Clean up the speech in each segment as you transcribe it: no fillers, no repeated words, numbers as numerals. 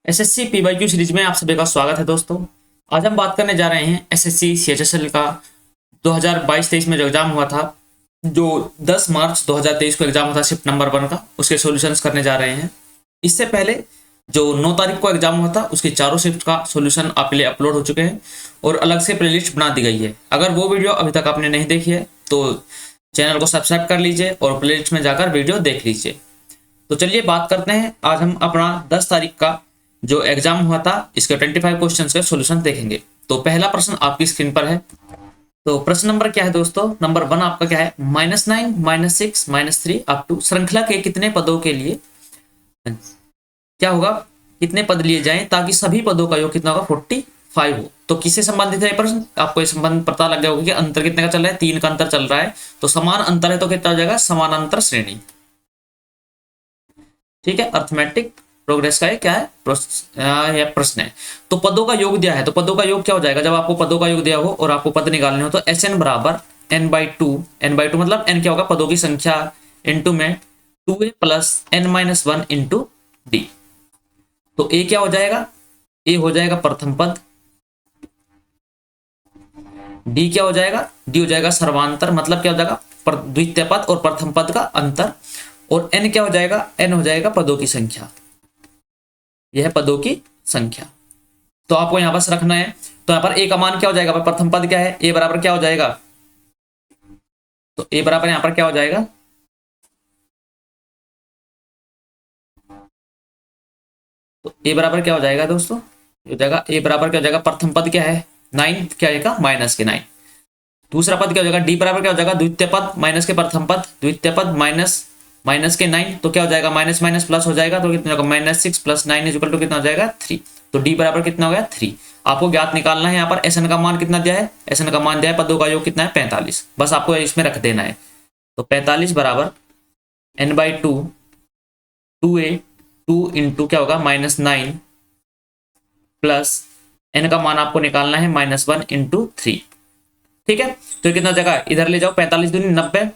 SSC PYQ series में आप सभी का स्वागत है दोस्तों। आज हम बात करने जा रहे हैं एसएससी सीएचएसएल का 2022-23 में जो एग्जाम हुआ था, जो 10 मार्च 2023 को एग्जाम हुआ था शिफ्ट नंबर 1 का, उसके सॉल्यूशंस करने जा रहे हैं। इससे पहले जो 9 तारीख को एग्जाम हुआ था उसकी चारों शिफ्ट का सॉल्यूशन आपके लिए अपलोड हो चुके हैं और अलग से प्लेलिस्ट बना दी गई है। अगर वो वीडियो अभी तक आपने नहीं देखी है तो चैनल को सब्सक्राइब कर लीजिए और प्लेलिस्ट में जाकर वीडियो देख लीजिए। तो चलिए बात करते हैं। आज हम अपना 10 तारीख का जो एग्जाम हुआ था इसके 25 क्वेश्चन के सॉल्यूशन देखेंगे। तो पहला प्रश्न आपकी स्क्रीन पर है। तो प्रश्न नंबर क्या है दोस्तों? नंबर 1 आपका क्या है? -9, -6, -3 अप टू श्रृंखला के कितने पदों के लिए क्या होगा, कितने पद लिए जाएं ताकि सभी पदों का योग कितना होगा? 45 हो। तो किससे संबंधित है प्रश्न? आपको ये संबंध पता लग गया होगा कि अंतर कितने का चल रहा है, 3 का अंतर चल रहा है। तो समान अंतर है तो कितना हो जाएगा? समानांतर श्रेणी। ठीक है, अर्थमेटिक प्रोग्रेस का ये क्या है? प्रश्न है। तो पदों का योग दिया है, तो पदों का योग क्या हो जाएगा? जब आपको पदों का योग दिया हो और आपको पद निकालने हो तो Sn बराबर n/2। n/2 मतलब n क्या होगा? पदों की संख्या इंटू में 2a plus n-1 into D. तो a क्या हो जाएगा? a हो जाएगा प्रथम पद। d क्या हो जाएगा? d हो जाएगा सर्वांतर, मतलब क्या हो जाएगा? द्वितीय पद और प्रथम पद का अंतर। और n क्या हो जाएगा? n हो जाएगा पदों की संख्या। यह है पदों की संख्या। तो आपको यहां बस रखना है। तो यहां पर a का मान क्या हो जाएगा? प्रथम पद क्या है? a बराबर क्या हो जाएगा? तो a बराबर यहां पर क्या हो जाएगा? तो a बराबर क्या हो जाएगा दोस्तों? हो जाएगा a बराबर क्या हो जाएगा? प्रथम पद क्या है? 9 क्या आएगा? माइनस के 9। दूसरा पद क्या हो जाएगा? d बराबर क्या हो जाएगा? द्वितीय पद माइनस के प्रथम पद, द्वितीय पद माइनस माइनस के 9। तो क्या हो जाएगा? माइनस माइनस प्लस हो जाएगा। तो कितना होगा? -6 + 9 इक्वल टू कितना हो जाएगा? 3। तो d बराबर कितना हो गया? 3। आपको ज्ञात निकालना है। यहाँ पर Sn का मान कितना दिया है? Sn का मान दिया है, पदों का योग कितना है? 45। बस आपको इसमें रख देना है। तो 45 बराबर n/2 2a 2 इंटू क्या होगा? -9 प्लस n का मान आपको निकालना है -1 इंटू 3। ठीक है, तो कितना जगह इधर ले जाओ। 45 दूनी 90,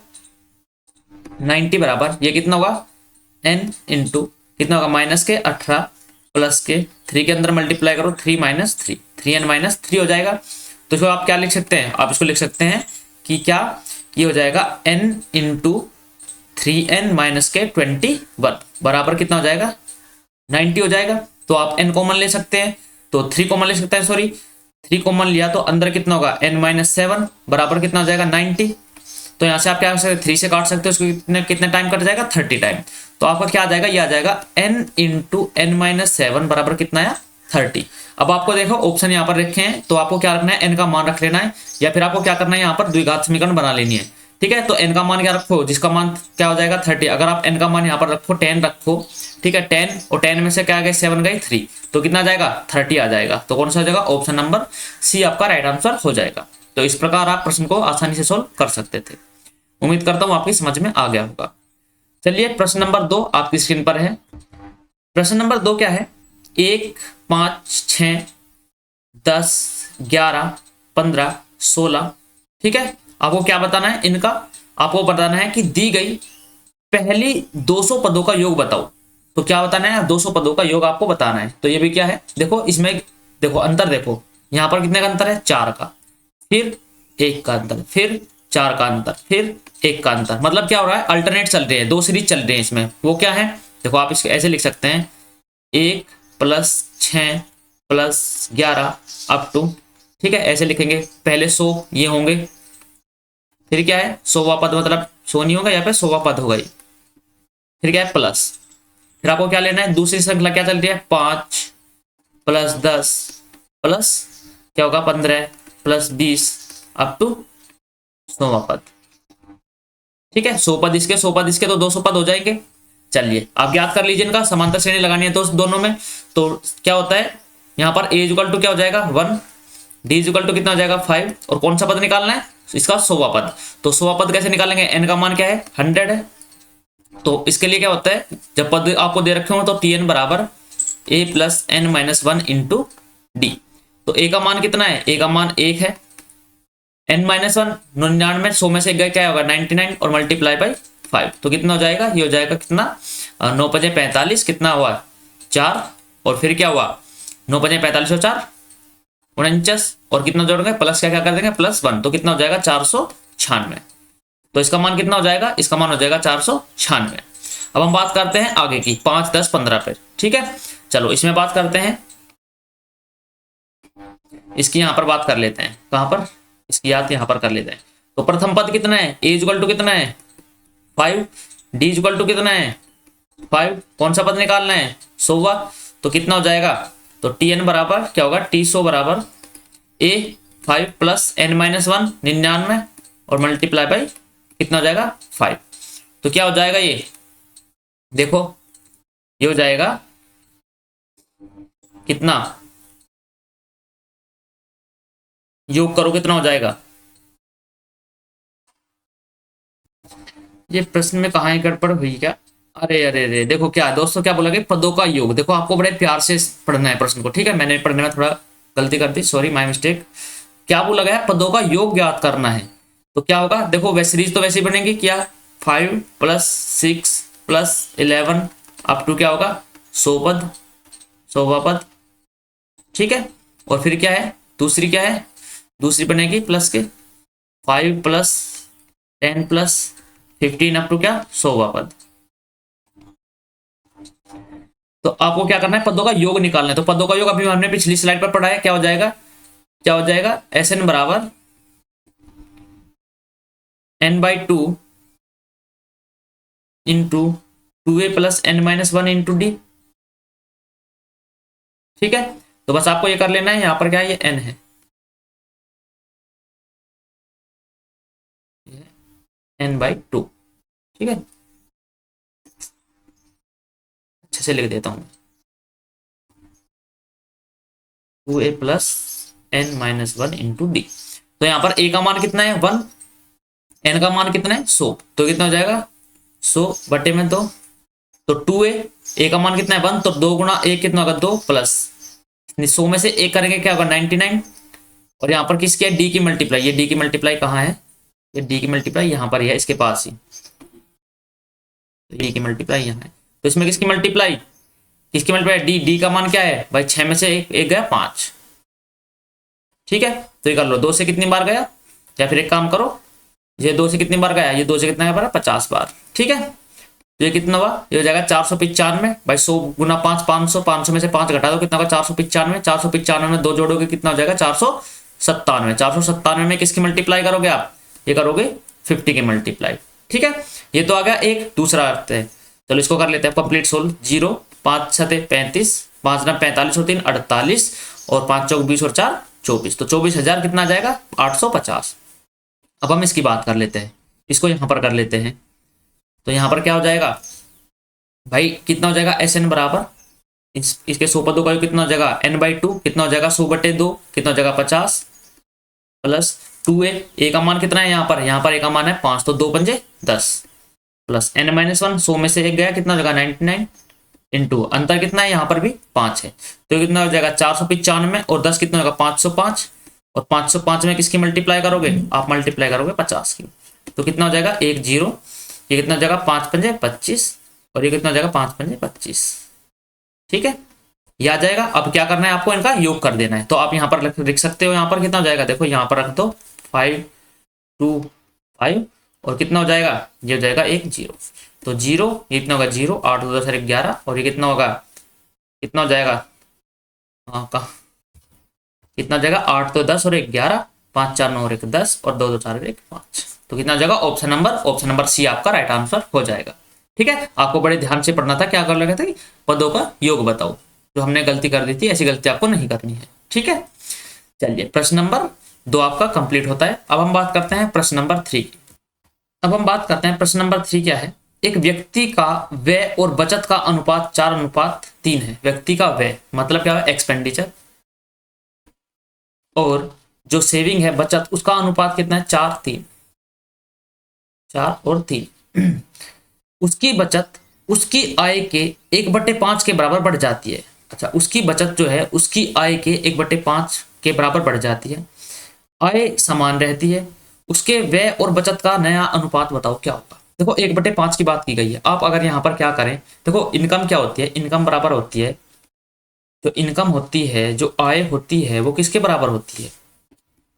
90 बराबर ये कितना होगा? n इंटू कितना होगा? -18 प्लस के 3 के अंदर मल्टीप्लाई करो, 3 - 3 3n - 3 हो जाएगा। तो इसको आप क्या लिख सकते हैं? आप इसको लिख सकते हैं कि क्या ये हो जाएगा? n इंटू 3n - के 21 बराबर कितना हो जाएगा? 90 हो जाएगा। तो आप n कॉमन ले सकते हैं, तो 3 कॉमन ले सकते हैं, सॉरी 3 कॉमन लिया तो अंदर कितना होगा? n-7 बराबर कितना हो जाएगा? 90। तो यहाँ से आप क्या कर सकते हैं? 3 से काट सकते हो, उसको कितने कितने टाइम कट जाएगा? 30 टाइम। तो आपका क्या आ जाएगा? ये आ जाएगा n इंटू n-7 बराबर कितना आया? 30। अब आपको देखो ऑप्शन यहाँ पर रखे हैं, तो आपको क्या रखना है? n का मान रख लेना है, या फिर आपको क्या करना है? यहाँ पर द्विघात समीकरण बना लेनी है। ठीक है, तो n का मान क्या रखो? जिसका मान क्या हो जाएगा? 30। अगर आप n का मान यहाँ पर रखो 10 रखो, ठीक है, 10 और 10 में से क्या आ गए? 7 गई 3, तो कितना आ जाएगा? 30 आ जाएगा। तो कौन सा हो जाएगा? ऑप्शन नंबर सी आपका राइट आंसर हो जाएगा। तो इस प्रकार आप प्रश्न को आसानी से सोल्व कर सकते थे। उम्मीद करता हूं आपकी समझ में आ गया होगा। चलिए प्रश्न नंबर 2 आपकी स्क्रीन पर है। प्रश्न नंबर 2 क्या है? 1, 5, 6, 10, 11, 15, 16। ठीक है, आपको क्या बताना है? इनका आपको बताना है कि दी गई पहली 200 पदों का योग बताओ। तो क्या बताना है? 200 पदों का योग आपको बताना है। तो ये भी क्या है? देखो इसमें देखो अंतर, देखो यहां पर कितने का अंतर है? 4 का, फिर 1 का अंतर, फिर 4 का अंतर, फिर 1 का अंतर। मतलब क्या हो रहा है? अल्टरनेट चल रहे हैं, 2 सीरीज चल रहे हैं इसमें। वो क्या है? देखो आप इसको ऐसे लिख सकते हैं, 1 + 6 + 11 अप टू, ठीक है, ऐसे लिखेंगे। पहले 100 ये होंगे, फिर क्या है? 100वां पद, मतलब 100 नहीं होगा, यहाँ पे 100वां पद होगा ये। फिर क्या है? प्लस। फिर आपको क्या लेना है? दूसरी श्रृंखला क्या चल रही है? 5 + 10 प्लस क्या होगा? 15 + 20 अप टू 100वां पद। ठीक है, 100 पद इसके, 100 पद इसके, तो 200 पद हो जाएंगे। चलिए आप ज्ञात कर लीजिए, इनका समांतर श्रेणी लगानी है तो दोनों में। तो क्या होता है यहाँ पर? a = क्या हो जाएगा? 1, d = कितना हो जाएगा? 5, और कौन सा पद निकालना है? इसका 100वां पद। तो 100वां पद कैसे निकालेंगे? n का मान क्या है? 100 है। तो इसके लिए क्या होता है? जब पद आपको दे रखे हो तो tn बराबर a + n-1 इंटू डी। तो a का मान कितना है? a का मान 1 है, n-1 99, 100 में से गए क्या होगा? 99, और मल्टीप्लाई बाई 5। तो कितना हो जाएगा? ये हो जाएगा कितना? 9 × 5 = 45, कितना हुआ? 4 और फिर क्या हुआ, 9 5 45 और 4 49, और कितना जोड़ेंगे प्लस क्या क्या कर देंगे +1, तो कितना हो जाएगा 496। तो इसका मान कितना हो जाएगा, इसका मान हो जाएगा 496। अब हम बात करते हैं आगे की 5 10 15 पर। ठीक है, चलो इसमें बात करते हैं, इसकी यहां पर बात कर लेते हैं, कहां पर, इसकी याद यहां पर कर लेते हैं। तो प्रथम पद कितना है, a इक्वल टू कितना है 5, d इक्वल टू कितना है 5, कौन सा पद निकालना है 100, तो कितना हो जाएगा, तो tn बराबर क्या होगा, t100 बराबर a 5 प्लस n माइनस 1 99 और मल्टीप्लाई बाई कितना हो जाएगा 5। तो क्या हो जाएगा ये, देखो ये हो जाएगा कितना, योग करो कितना हो जाएगा, ये प्रश्न में कहाँ गड़बड़ हुई क्या, अरे अरे अरे देखो क्या दोस्तों, क्या बोला कि पदों का योग, देखो आपको बड़े प्यार से पढ़ना है प्रश्न को, ठीक है, मैंने पढ़ने में थोड़ा गलती कर दी, सॉरी माय मिस्टेक। क्या बोला गया है, पदों का योग ज्ञात करना है। तो क्या होगा, देखो वैसे सीरीज तो वैसे ही बनेगी, क्या 5 + 6 + 11 अप टू क्या होगा 100 पद, 100वां पद। ठीक है, और फिर क्या है, दूसरी क्या है, दूसरी बनेगी प्लस के 5 + 10 + 15 अप टू क्या 100वां पद। तो आपको क्या करना है, पदों का योग निकालना है। तो पदों का योग अभी हमने पिछली स्लाइड पर पढ़ा है, क्या हो जाएगा, क्या हो जाएगा, Sn बराबर n/2 into 2a + n-1 into D. ठीक है, तो बस आपको ये कर लेना है, यहां पर क्या है, ये n है, n/2। ठीक है, अच्छे से लिख देता हूं, 2a + n-1 इंटू डी। तो यहां पर a का मान कितना है 1, n का मान कितना है 100, तो कितना हो जाएगा 100/2। तो 2a का मान कितना है 1, तो 2 गुणा 1 कितना होगा 2 प्लस 100 में से 1 करेंगे क्या होगा 99, और यहाँ पर किसकी है, डी की मल्टीप्लाई, ये डी की मल्टीप्लाई कहाँ है, ये डी की मल्टीप्लाई यहाँ पर ही है, इसके पास ही, डी की मल्टीप्लाई यहाँ है। तो इसमें किसकी मल्टीप्लाई, किसकी मल्टीप्लाई, डी, डी का मान क्या है भाई 6 में से 1 गया 5। ठीक है, तो ये कर लो, 2 से कितनी बार गया, या फिर एक काम करो, ये 2 से कितनी बार गया, ये 2 से कितना बार 50 बार। ठीक है, तो ये कितना हुआ, ये हो जाएगा 495 भाई, 100 गुना 5 500, 500 में से 5 घटा दो कितना होगा 495, 495 में 2 जोड़ोगे कितना हो जाएगा 497, 497 में किसकी मल्टीप्लाई करोगे आप, ये करोगे 50 की मल्टीप्लाई। ठीक है, ये तो आ गया एक, दूसरा अर्थ है, चलो इसको कर लेते हैं कंप्लीट सोल्व। 0 5 7 35, 5 9 45 और 3 48, और 5 चौक 20 और 4 24, तो 24,000 कितना आ जाएगा 850। अब हम इसकी बात कर लेते हैं, इसको यहां पर कर लेते हैं, तो यहां पर क्या हो जाएगा भाई, कितना हो जाएगा Sn बराबर इसके 100 पदों का योग कितना हो जाएगा n/2, कितना हो जाएगा 100/2, कितना हो जाएगा 50 प्लस 2a, a का मान कितना है यहाँ पर a का मान है 5, तो 2 पंजे 10 प्लस n-1, 100 में से 1 गया कितना हो जाएगा 99 इंटू अंतर कितना है यहाँ पर भी 5 है, तो कितना हो जाएगा 495 और 10 कितना होगा 505, और 505 में किसकी मल्टीप्लाई करोगे, आप मल्टीप्लाई करोगे 50 की, तो कितना हो जाएगा 1 0, ये कितना हो जाएगा 5 पंजे 25, और ये कितना हो जाएगा 5 पंजे 25। ठीक है, ये आ जाएगा। अब क्या करना है आपको, इनका योग कर देना है, तो आप यहाँ पर लिख सकते हो, यहाँ पर कितना हो जाएगा, देखो यहाँ पर रख दो 5 2 5, और कितना हो जाएगा, ये हो जाएगा 1 0, तो 0 ये कितना होगा 0, 8 2 10 11, और ये कितना होगा, कितना हो जाएगा, हाँ कहा कितना हो जाएगा 8 तो 10 और 1 11, 5 4 9 और 1 10, और 2 2 4 1 5, तो कितना हो जाएगा ऑप्शन नंबर सी आपका राइट आंसर हो जाएगा। ठीक है, आपको बड़े ध्यान से पढ़ना था, क्या कर लगा था कि पदों का योग बताओ, जो हमने गलती कर दी थी ऐसी गलती आपको नहीं करनी है। ठीक है, चलिए प्रश्न नंबर 2 आपका कंप्लीट होता है। अब हम बात करते हैं प्रश्न नंबर 3 की। अब हम बात करते हैं प्रश्न नंबर 3 क्या है, एक व्यक्ति का व्यय और बचत का अनुपात 4:3 है। व्यक्ति का व्यय मतलब क्या है, एक्सपेंडिचर, और जो सेविंग है बचत, उसका अनुपात कितना है 4 और 3। उसकी बचत उसकी आय के 1/5 के बराबर बढ़ जाती है। अच्छा, उसकी बचत जो है उसकी आय के 1/5 के बराबर बढ़ जाती है, आय समान रहती है, उसके व्यय और बचत का नया अनुपात बताओ क्या होगा। देखो 1/5 की बात की गई है, आप अगर यहाँ पर क्या करें, देखो इनकम क्या होती है, इनकम बराबर होती है जो इनकम होती है, जो आय होती है, वो किसके बराबर होती है?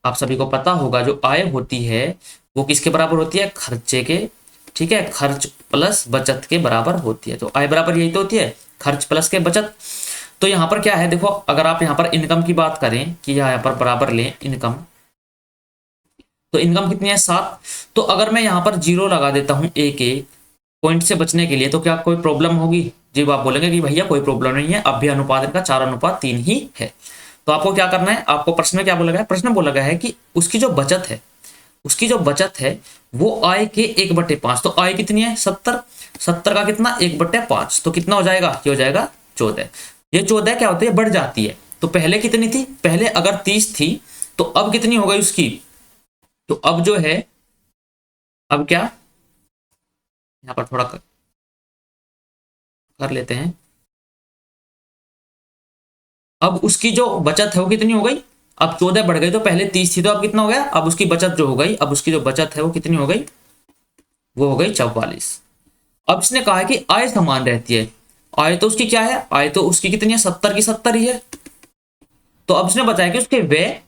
आप सभी को पता होगा जो आय होती है वो किसके बराबर होती है? खर्चे के। ठीक है, खर्च प्लस बचत के बराबर होती है। तो आय बराबर यही तो होती है, खर्च प्लस के बचत। तो यहाँ पर क्या है देखो, अगर आप यहाँ पर इनकम की बात करें कि यहाँ पर बराबर लें इनकम, तो इनकम कितनी है? 7। तो अगर मैं यहाँ पर 0 लगा देता हूँ एक एक पॉइंट से बचने के लिए, तो क्या कोई प्रॉब्लम होगी? जी आप बोलेंगे कि भैया कोई प्रॉब्लम नहीं है, अब भी अनुपात इनका 4:3 ही है। तो आपको क्या करना है? आपको प्रश्न में क्या बोला गया है? प्रश्न बोला गया है कि उसकी जो बचत है, उसकी जो बचत है वो आय के 1/5। तो आय कितनी है? 70। 70 का कितना? 1/5। तो कितना हो जाएगा? ये हो जाएगा 14। ये 14 क्या होती है? बढ़ जाती है। तो पहले कितनी थी? पहले अगर 30 थी तो अब कितनी हो गई उसकी? तो अब जो है, अब क्या, यहां पर थोड़ा कर लेते हैं। अब उसकी जो बचत है वो कितनी हो गई? अब 14 बढ़ गई, तो पहले 30 थी तो अब कितना हो गया? अब उसकी बचत जो हो गई, अब उसकी जो बचत है वो कितनी हो गई? वो हो गई 44। अब इसने कहा है कि आय समान रहती है। आय तो उसकी क्या है? आय तो उसकी कितनी है? 70 की 70 ही है। तो अब इसने बताया कि उसके व्यय,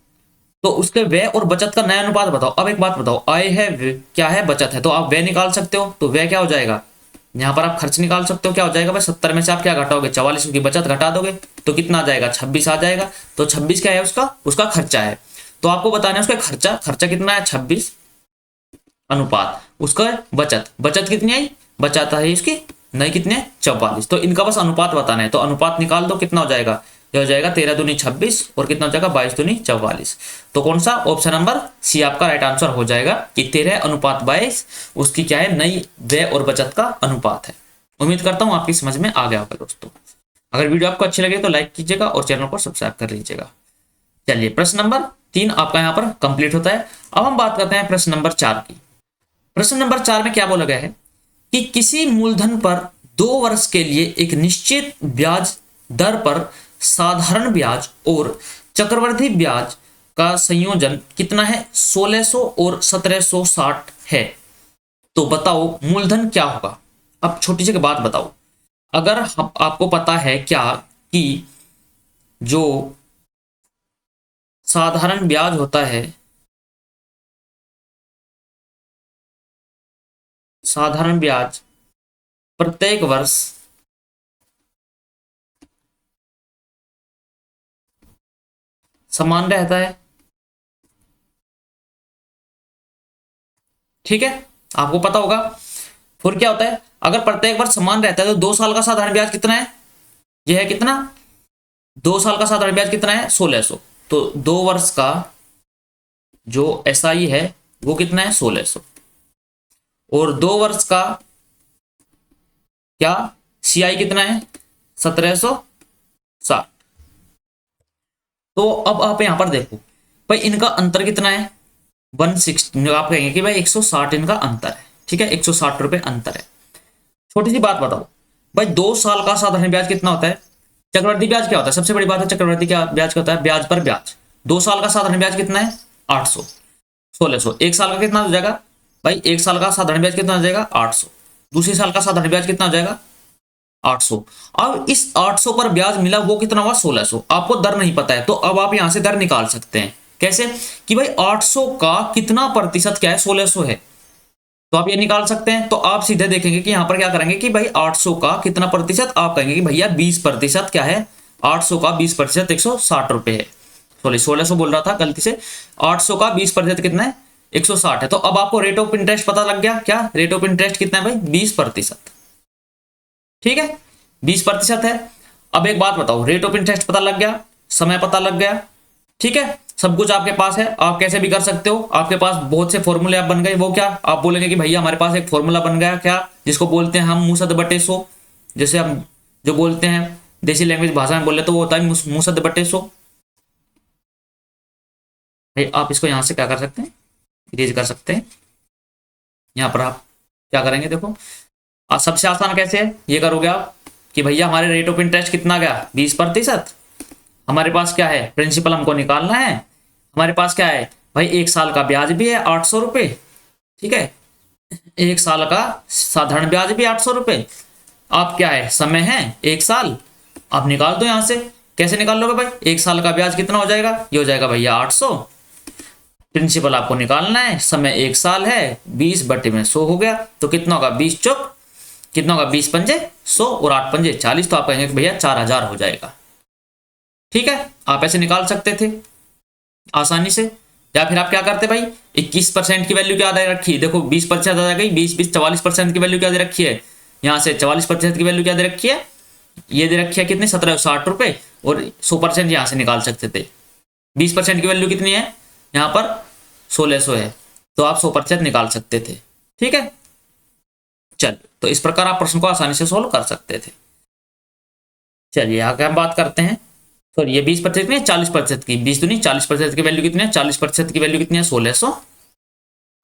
तो उसके व्यय और बचत का नया अनुपात बताओ। अब एक बात बताओ, आय है, क्या है? बचत है। तो आप व्यय निकाल सकते हो, तो व्यय क्या हो जाएगा? यहाँ पर आप खर्च निकाल सकते हो, क्या हो जाएगा भाई? 70 में से आप क्या घटाओगे? 44 की बचत घटा दोगे तो कितना आ जाएगा? 26 आ जाएगा। तो 26 क्या है? उसका उसका खर्चा है। तो आपको बताना है उसका खर्चा, खर्चा कितना है? 26 अनुपात उसका बचत, बचत कितनी आई? बचत है इसकी नहीं, कितने? 44। तो इनका बस अनुपात बताना है, तो अनुपात निकाल दो, कितना हो जाएगा? ये हो जाएगा 13 दूनी 26 और कितना हो जाएगा? 22 दूनी 44। तो कौन सा? ऑप्शन नंबर सी आपका राइट आंसर हो जाएगा कि 13:22 उसकी क्या है? नई व्यय और बचत का अनुपात है। उम्मीद करता हूं आपकी समझ में आ गया होगा दोस्तों। अगर वीडियो आपको अच्छी लगे तो लाइक कीजिएगा और चैनल को सब्सक्राइब कर लीजिएगा। चलिए, प्रश्न नंबर 3 आपका यहाँ पर कंप्लीट होता है। अब हम बात करते हैं प्रश्न नंबर 4 की। प्रश्न नंबर 4 में क्या बोला गया है कि किसी मूलधन पर 2 वर्ष के लिए एक निश्चित ब्याज दर पर साधारण ब्याज और चक्रवृद्धि ब्याज का संयोजन कितना है? 1600 और 1760 है। तो बताओ मूलधन क्या होगा? अब छोटी सी बात बताओ, अगर हम, आपको पता है क्या कि जो साधारण ब्याज होता है, साधारण ब्याज प्रत्येक वर्ष समान रहता है। ठीक है, आपको पता होगा। फिर क्या होता है? अगर प्रत्येक वर्ष समान रहता है तो 2 साल का साधारण ब्याज कितना है? यह है कितना? 2 साल का साधारण ब्याज कितना है? 1600। तो 2 वर्ष का जो एसआई है वो कितना है? 1600। और 2 वर्ष का क्या सीआई कितना है? 1760। तो अब आप यहां पर देखो भाई, इनका अंतर कितना है? 160। आप कहेंगे कि भाई 160 इनका अंतर है। ठीक है, 160 रुपए अंतर है। छोटी सी बात बताओ भाई, 2 साल का साधारण ब्याज कितना होता है? चक्रवृद्धि ब्याज क्या होता है? सबसे बड़ी बात है, चक्रवृद्धि क्या ब्याज क्या होता है? ब्याज पर ब्याज। 2 साल का साधारण ब्याज कितना है? 800। 1600। 1 साल का कितना हो जाएगा भाई? 1 साल का साधारण ब्याज कितना हो जाएगा? 800। दूसरे साल का साधारण ब्याज कितना हो जाएगा? 800। अब इस 800 पर ब्याज मिला वो कितना हुआ? 1600। आपको दर नहीं पता है तो अब आप यहां से दर निकाल सकते हैं। कैसे? कि भाई 800 का कितना प्रतिशत क्या है? 1600 है। तो आप ये निकाल सकते हैं। तो आप सीधे देखेंगे कि यहां पर क्या करेंगे कि भाई 800 का कितना प्रतिशत? आप कहेंगे कि भैया 20% क्या है? 800 का 20% 160 रुपए है। सॉरी 1600 बोल रहा था गलती से। 800 का 20% कितना है? 160 है। तो अब आपको रेट ऑफ इंटरेस्ट पता लग गया। क्या रेट ऑफ इंटरेस्ट कितना है भाई? 20%। ठीक है, 20% है। अब एक बात बताओ, रेट ऑफ इंटरेस्ट पता लग गया, समय पता लग गया, ठीक है, सब कुछ आपके पास है। आप कैसे भी कर सकते हो, आपके पास बहुत से फॉर्मूले आप बन गए। वो क्या? आप बोलेंगे कि भैया हमारे पास एक फॉर्मूला बन गया, क्या? जिसको बोलते हैं हम मूसद बटे 100। जैसे हम जो बोलते हैं देसी लैंग्वेज भाषा में बोले तो वो होता है मूसद बटे 100। भाई आप इसको यहां से क्या कर सकते हैं? इरेज कर सकते हैं। यहां पर आप क्या करेंगे देखो, सबसे आसान कैसे है? ये करोगे आप कि भैया हमारे रेट ऑफ इंटरेस्ट कितना गया? 20%। हमारे पास क्या है? प्रिंसिपल हमको निकालना है। हमारे पास क्या है भाई? 1 साल का ब्याज भी है 800 रुपए। ठीक है, 1 साल का साधारण ब्याज भी 800 रुपए। आप क्या है? समय है 1 साल। आप निकाल दो यहां से कैसे निकाल लोगे भाई, 1 साल का ब्याज कितना हो जाएगा, ये हो जाएगा भैया 800। प्रिंसिपल आपको निकालना है, समय 1 साल है, 20 बटे में 100 हो गया, तो कितना होगा 20 चौक कितना होगा, 20 पंजे 100 और 8 पंजे 40, तो आप कहेंगे भैया 4000 हो जाएगा। ठीक है, आप ऐसे निकाल सकते थे आसानी से। या फिर आप क्या करते भाई, 21% की वैल्यू क्या दे रखी है, देखो 20% आ गई, 20 44% की वैल्यू क्या दे रखी है, यहाँ से 44% की वैल्यू क्या दे रखी है, ये दे रखी है कितने 1760 रुपए, और 100% यहाँ से निकाल सकते थे। 20% की वैल्यू कितनी है, यहाँ पर 1600 है, तो आप 100% निकाल सकते थे। ठीक है, चल तो इस प्रकार आप प्रश्न को आसानी से सोल्व कर सकते थे। चलिए आगे हम बात करते हैं, सॉरी ये 20% नहीं 40% की, 20 तो नहीं 40% की वैल्यू कितनी है, 40% की वैल्यू कितनी है 1600,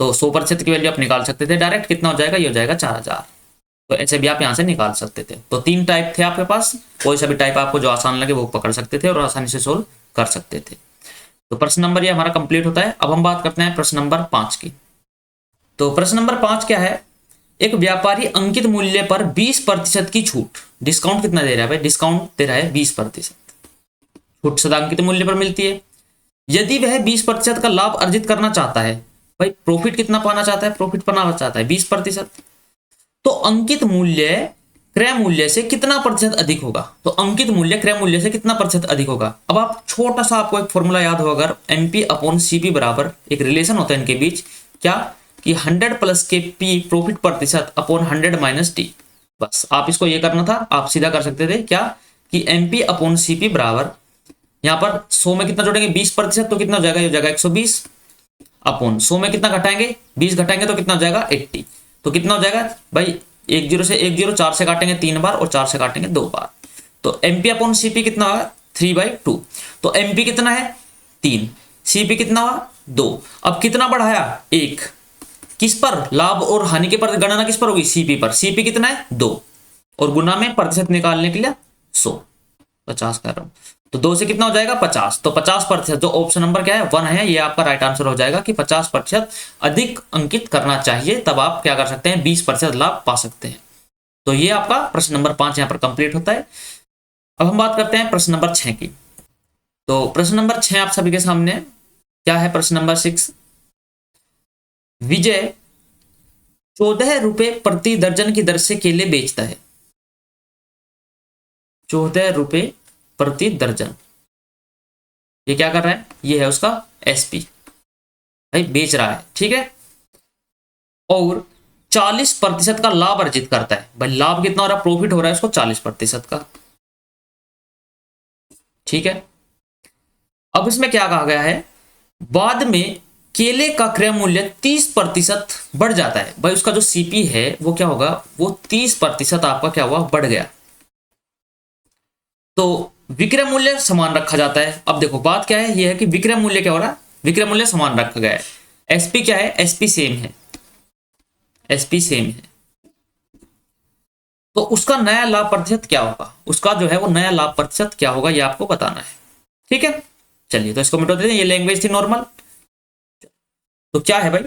तो 100% की वैल्यू आप निकाल सकते थे डायरेक्ट, कितना हो जाएगा, ये हो जाएगा 4000। तो ऐसे भी आप यहाँ से निकाल सकते थे। तो 3 टाइप थे आपके पास, कोई सा भी टाइप आपको जो आसान लगे वो पकड़ सकते थे और आसानी से सोल्व कर सकते थे। तो प्रश्न नंबर ये हमारा कंप्लीट होता है। अब हम बात करते हैं प्रश्न नंबर 5 की। तो प्रश्न नंबर 5 क्या है, एक व्यापारी अंकित मूल्य पर 20% की छूट, डिस्काउंट कितना दे रहा है भाई, डिस्काउंट दे रहा है 20%, छूट सदा अंकित मूल्य पर मिलती है। यदि वह 20% का लाभ अर्जित करना चाहता है, भाई प्रॉफिट कितना पाना चाहता है, प्रॉफिट पाना चाहता है 20%, तो अंकित मूल्य क्रय मूल्य से कितना प्रतिशत अधिक होगा, तो अंकित मूल्य क्रय मूल्य से कितना प्रतिशत अधिक होगा। अब आप छोटा सा आपको एक फॉर्मूला याद हो, अगर एमपी अपॉन सीपी बराबर एक रिलेशन होता है इनके बीच, क्या कि 100 प्लस के पी प्रॉफिट प्रतिशत अपॉन 100 माइनस टी, बस आप इसको ये करना था, आप सीधा कर सकते थे क्या कि एमपी अपॉन सीपी बराबर यहाँ पर 100 में कितना जोड़ेंगे 20%, तो कितना हो जाएगा, ये हो जाएगा 120 अपॉन 100 में कितना घटाएंगे 20 घटाएंगे तो कितना हो जाएगा 80, तो कितना हो जाएगा भाई 10 से 10 4 से काटेंगे 3 बार और 4 से काटेंगे 2 बार, तो एमपी अपॉन सीपी कितना होगा 3/2, तो एमपी कितना है 3, सीपी कितना हुआ 2, अब कितना बढ़ाया 1, किस पर, लाभ और हानि के पर गणना किस पर होगी, सीपी पर, सीपी कितना है 2, और गुना में प्रतिशत निकालने के लिए 100 50 कर रहा हूं, तो 2 से कितना हो जाएगा 50, तो 50%, जो ऑप्शन नंबर क्या है 1 है, ये आपका राइट आंसर हो जाएगा कि 50% अधिक अंकित करना चाहिए, तब आप क्या कर सकते हैं 20% लाभ पा सकते हैं। तो ये आपका प्रश्न नंबर 5 यहाँ पर कंप्लीट होता है। अब हम बात करते हैं प्रश्न नंबर 6 की। तो प्रश्न नंबर 6 आप सभी के सामने क्या है, प्रश्न नंबर 6, विजय 14 रुपए प्रति दर्जन की दर से केले बेचता है, 14 रुपए प्रति दर्जन, ये क्या कर रहा है, ये है उसका एसपी, भाई बेच रहा है, ठीक है, और 40% का लाभ अर्जित करता है, भाई लाभ कितना हो रहा है, प्रॉफिट हो रहा है उसको 40% का, ठीक है। अब इसमें क्या कहा गया है, बाद में केले का क्रय मूल्य 30% बढ़ जाता है, भाई उसका जो सीपी है वो क्या होगा, वो 30% आपका क्या हुआ, बढ़ गया, तो विक्रय मूल्य समान रखा जाता है। अब देखो बात क्या है, ये है कि विक्रय मूल्य क्या हो रहा है, विक्रय मूल्य समान रखा गया है, एसपी क्या है, एसपी सेम है, एसपी सेम है, तो उसका नया लाभ प्रतिशत क्या होगा, उसका जो है वो नया लाभ प्रतिशत क्या होगा, ये आपको बताना है, ठीक है। चलिए तो इसको मिटा देते हैं, ये लैंग्वेज थी नॉर्मल। तो क्या है भाई,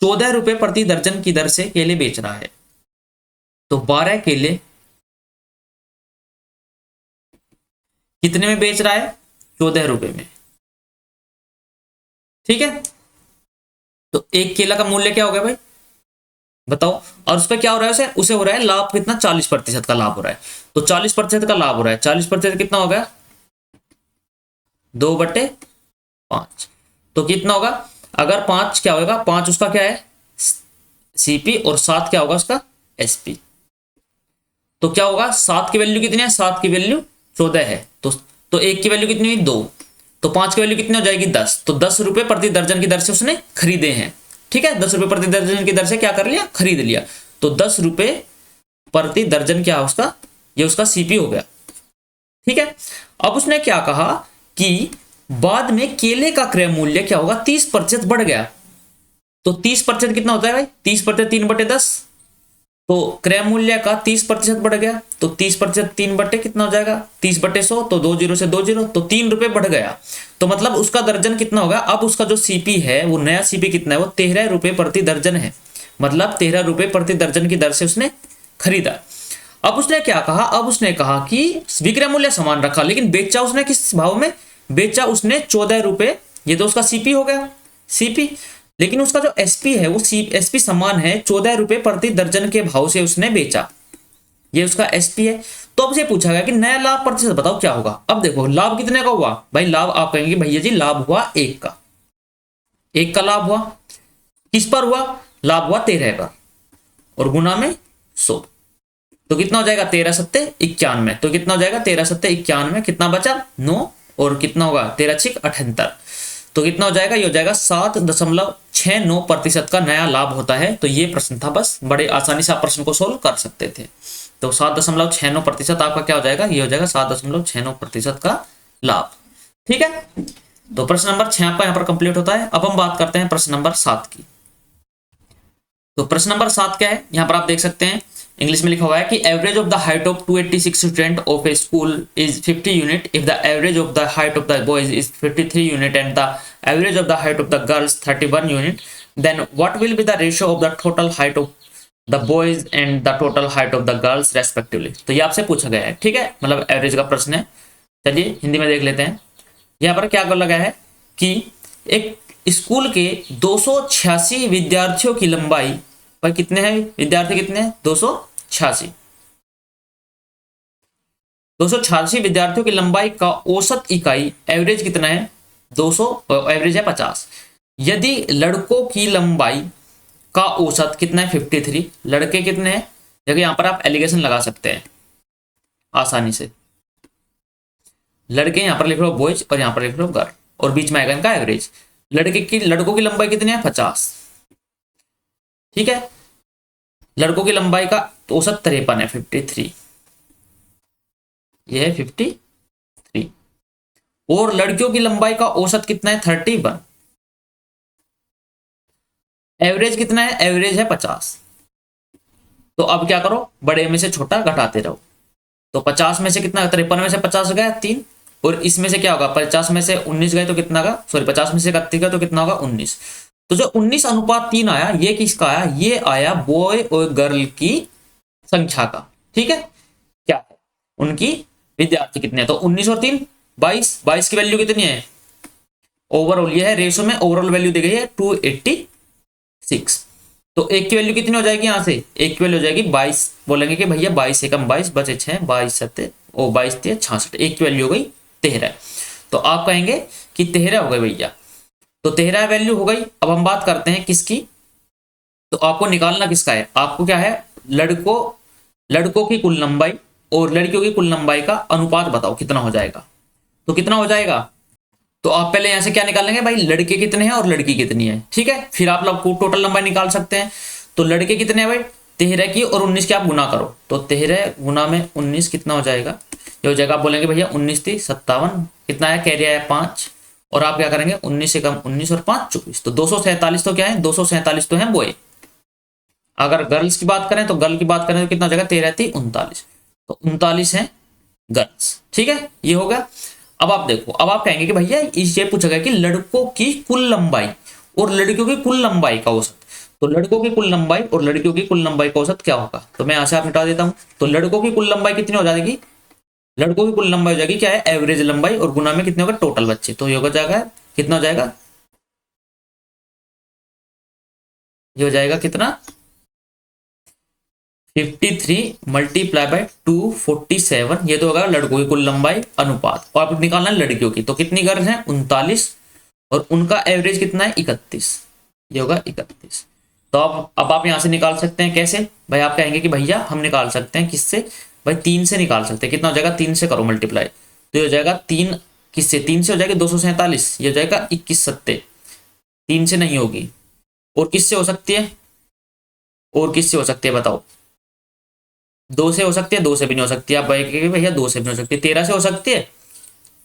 14 रुपए प्रति दर्जन की दर से केले बेच रहा है, तो 12 केले कितने में बेच रहा है, 14 रुपए में, ठीक है। तो एक केला का मूल्य क्या हो गया भाई बताओ, और उस पर क्या हो रहा है, उसे हो रहा है लाभ कितना, 40% का लाभ हो रहा है, तो 40% का लाभ हो रहा है, 40% कितना हो गया 2/5, तो कितना होगा, अगर 5 क्या होगा, 5 उसका क्या है सीपी और 7 क्या होगा उसका एसपी, तो क्या होगा 7 की वैल्यू कितनी है, 7 की वैल्यू 14 है, तो 1 की वैल्यू कितनी हुई 2, तो 5 की वैल्यू कितनी हो जाएगी 10, तो 10 रुपए प्रति दर्जन की दर से उसने खरीदे हैं, ठीक है, 10 रुपए प्रति दर्जन की दर से क्या कर लिया, खरीद लिया, तो 10 रुपए प्रति दर्जन क्या उसका, ये उसका सीपी हो गया, ठीक है। अब उसने क्या कहा कि बाद में केले का क्रय मूल्य क्या होगा 30% बढ़ गया, तो 30% कितना होता है भाई, 30% 3/10, तो क्रय मूल्य का 30% बढ़ गया, तो 30% 3 कितना हो जाएगा 30/100, तो 2 0 से 2 0, तो 3 रुपए बढ़ गया, तो मतलब उसका दर्जन कितना होगा, अब उसका जो सीपी है वो नया सीपी कितना है, वो 13 रुपए प्रति दर्जन है, मतलब 13 रुपए प्रति दर्जन की दर से उसने खरीदा। अब उसने क्या कहा, अब उसने कहा कि विक्रय मूल्य समान रखा, लेकिन बेचा उसने किस भाव में, बेचा उसने 14 रुपए, ये तो उसका सीपी हो गया, सीपी। लेकिन उसका जो एसपी है वो एसपी समान है 14 रुपए प्रति दर्जन के भाव से उसने बेचा, ये उसका एसपी है। तो अब से पूछा गया कि नया लाभ प्रतिशत बताओ क्या होगा। अब देखो लाभ कितने का हुआ भाई, लाभ आप कहेंगे भैया जी लाभ हुआ 1 का, 1 का लाभ हुआ, किस पर हुआ, लाभ हुआ 13 पर, और गुना में 100, तो कितना हो जाएगा 13 सत्ते 91, तो कितना हो जाएगा 13 सत्ते 91, कितना बचा 9, और कितना होगा 13 छिक 78, तो कितना हो जाएगा, ये हो जाएगा 7.69% का नया लाभ होता है। तो ये प्रश्न था, बस बड़े आसानी से आप प्रश्न को सोल्व कर सकते थे। तो 7.69% आपका क्या हो जाएगा, ये हो जाएगा 7.69% का लाभ। ठीक है, तो प्रश्न नंबर 6 आपका यहाँ पर कंप्लीट होता है। अब हम बात करते हैं प्रश्न नंबर 7 की। तो प्रश्न नंबर 7 क्या है, यहाँ पर आप देख सकते हैं इंग्लिश में लिखा हुआ है कि average of the height of 286 student of a school is 50 unit if the average of the height of the boys is 53 unit and the average of the height of the girls 31 unit, then what will be the ratio of the total height of the boys and the total height of the girls respectively. तो ये आपसे पूछा गया है, ठीक है, मतलब average का प्रश्न है। चलिए हिंदी में देख लेते हैं। यहाँ पर क्या लगा है कि एक स्कूल के 286 विद्यार्थियों की लंबाई पर कितने हैं विद्यार्थी, कितने हैं 286 विद्यार्थियों की लंबाई का औसत इकाई एवरेज कितना है 200, एवरेज है 50। यदि लड़कों की लंबाई का औसत कितना है 53, लड़के कितने हैं, देखिए यहां पर आप एलिगेशन लगा सकते हैं आसानी से, लड़के यहां पर लिख लो बॉयज और यहां पर लिख लो गर्ल, और बीच में आएगा इनका एवरेज। लड़कों की लंबाई कितनी है 50, ठीक है, लड़कों की लंबाई का औसत 53 है 53, यह है 53, और लड़कियों की लंबाई का औसत कितना है 31, एवरेज कितना है, एवरेज है 50। तो अब क्या करो, बड़े में से छोटा घटाते रहो, तो 50 में से कितना 53 में से 50 गया 3, और इसमें से क्या होगा 50 में से 19 गए तो कितना का, सॉरी 50 में से 31 गए तो कितना होगा 19। तो जो 19:3 आया ये किसका आया, ये आया बॉय और गर्ल की संख्या का, ठीक है, क्या है उनकी विद्यार्थी कितने हैं, तो 19 और 3 22, 22 की वैल्यू कितनी है ओवरऑल, ये है रेशो में ओवरऑल वैल्यू दी गई है 286, तो एक की वैल्यू कितनी हो जाएगी, यहां से एक की वैल्यू हो जाएगी 22, बोलेंगे कि भैया 22 एकम 22 बचे 6, 22 सत्ते ओ 22 × 66, एक की वैल्यू हो गई 13, तो आप कहेंगे कि 13 हो गए भैया, तो 13 वैल्यू हो गई। अब हम बात करते हैं किसकी, तो आपको निकालना किसका है, आपको क्या है लड़कों की कुल लंबाई और लड़कियों की कुल लंबाई का अनुपात बताओ कितना हो जाएगा, तो कितना हो जाएगा, तो आप पहले यहां से क्या निकालेंगे भाई, लड़के कितने हैं और लड़की कितनी है, ठीक है, फिर आप लोग टोटल लंबाई निकाल सकते हैं। तो लड़के कितने हैं भाई 13 की और 19 की आप गुना करो, तो 13 गुना में 19 कितना हो जाएगा, ये हो जाएगा, आप बोलेंगे भैया 19 थी 57, कितना है कैरी आया 5, और आप क्या करेंगे 19 से कम 19 और 5 24, तो 247 तो क्या है 247 तो है बॉय। अगर गर्ल्स की बात करें तो गर्ल की बात करें तो कितना हो जाएगा 13 थी 39, तो 39 है गर्ल्स, ठीक है, ये हो गया। अब आप देखो, अब आप कहेंगे कि भैया ये पूछा गया कि लड़कों की कुल लंबाई और लड़कियों की कुल लंबाई का औसत, तो लड़कों की कुल लंबाई और लड़कियों की कुल लंबाई का औसत क्या होगा, तो मैं यहां से आप मिटा देता हूं, तो लड़कों की कुल लंबाई कितनी हो जाएगी, लड़कों की कुल लंबाई हो जाएगी क्या है एवरेज लंबाई, और गुना में कितने होगा टोटल बच्चे, तो ये हो जाएगा कितना हो जाएगा, ये हो जाएगा कितना 53 मल्टीप्लाई बाय 247, ये तो होगा लड़कों की कुल लंबाई अनुपात, और आप निकालना है लड़कियों की, तो कितनी गर्ल है 39, और उनका एवरेज कितना है 31, ये होगा 31। तो अब आप यहां से निकाल सकते हैं कैसे भाई, आप कहेंगे कि भैया हम निकाल सकते हैं किससे भाई 3 से निकाल सकते हैं, कितना हो जाएगा 3 से करो मल्टीप्लाई, तो ये हो जाएगा 3 किससे 3 से हो जाएगा 247, ये हो जाएगा 21 सत्ते, 3 से नहीं होगी, और किससे हो सकती है, और किससे हो सकती है बताओ, 2 से हो सकती है, 2 से भी नहीं हो सकती, आप भैया 2 से भी नहीं हो सकती, 13 से हो सकती है,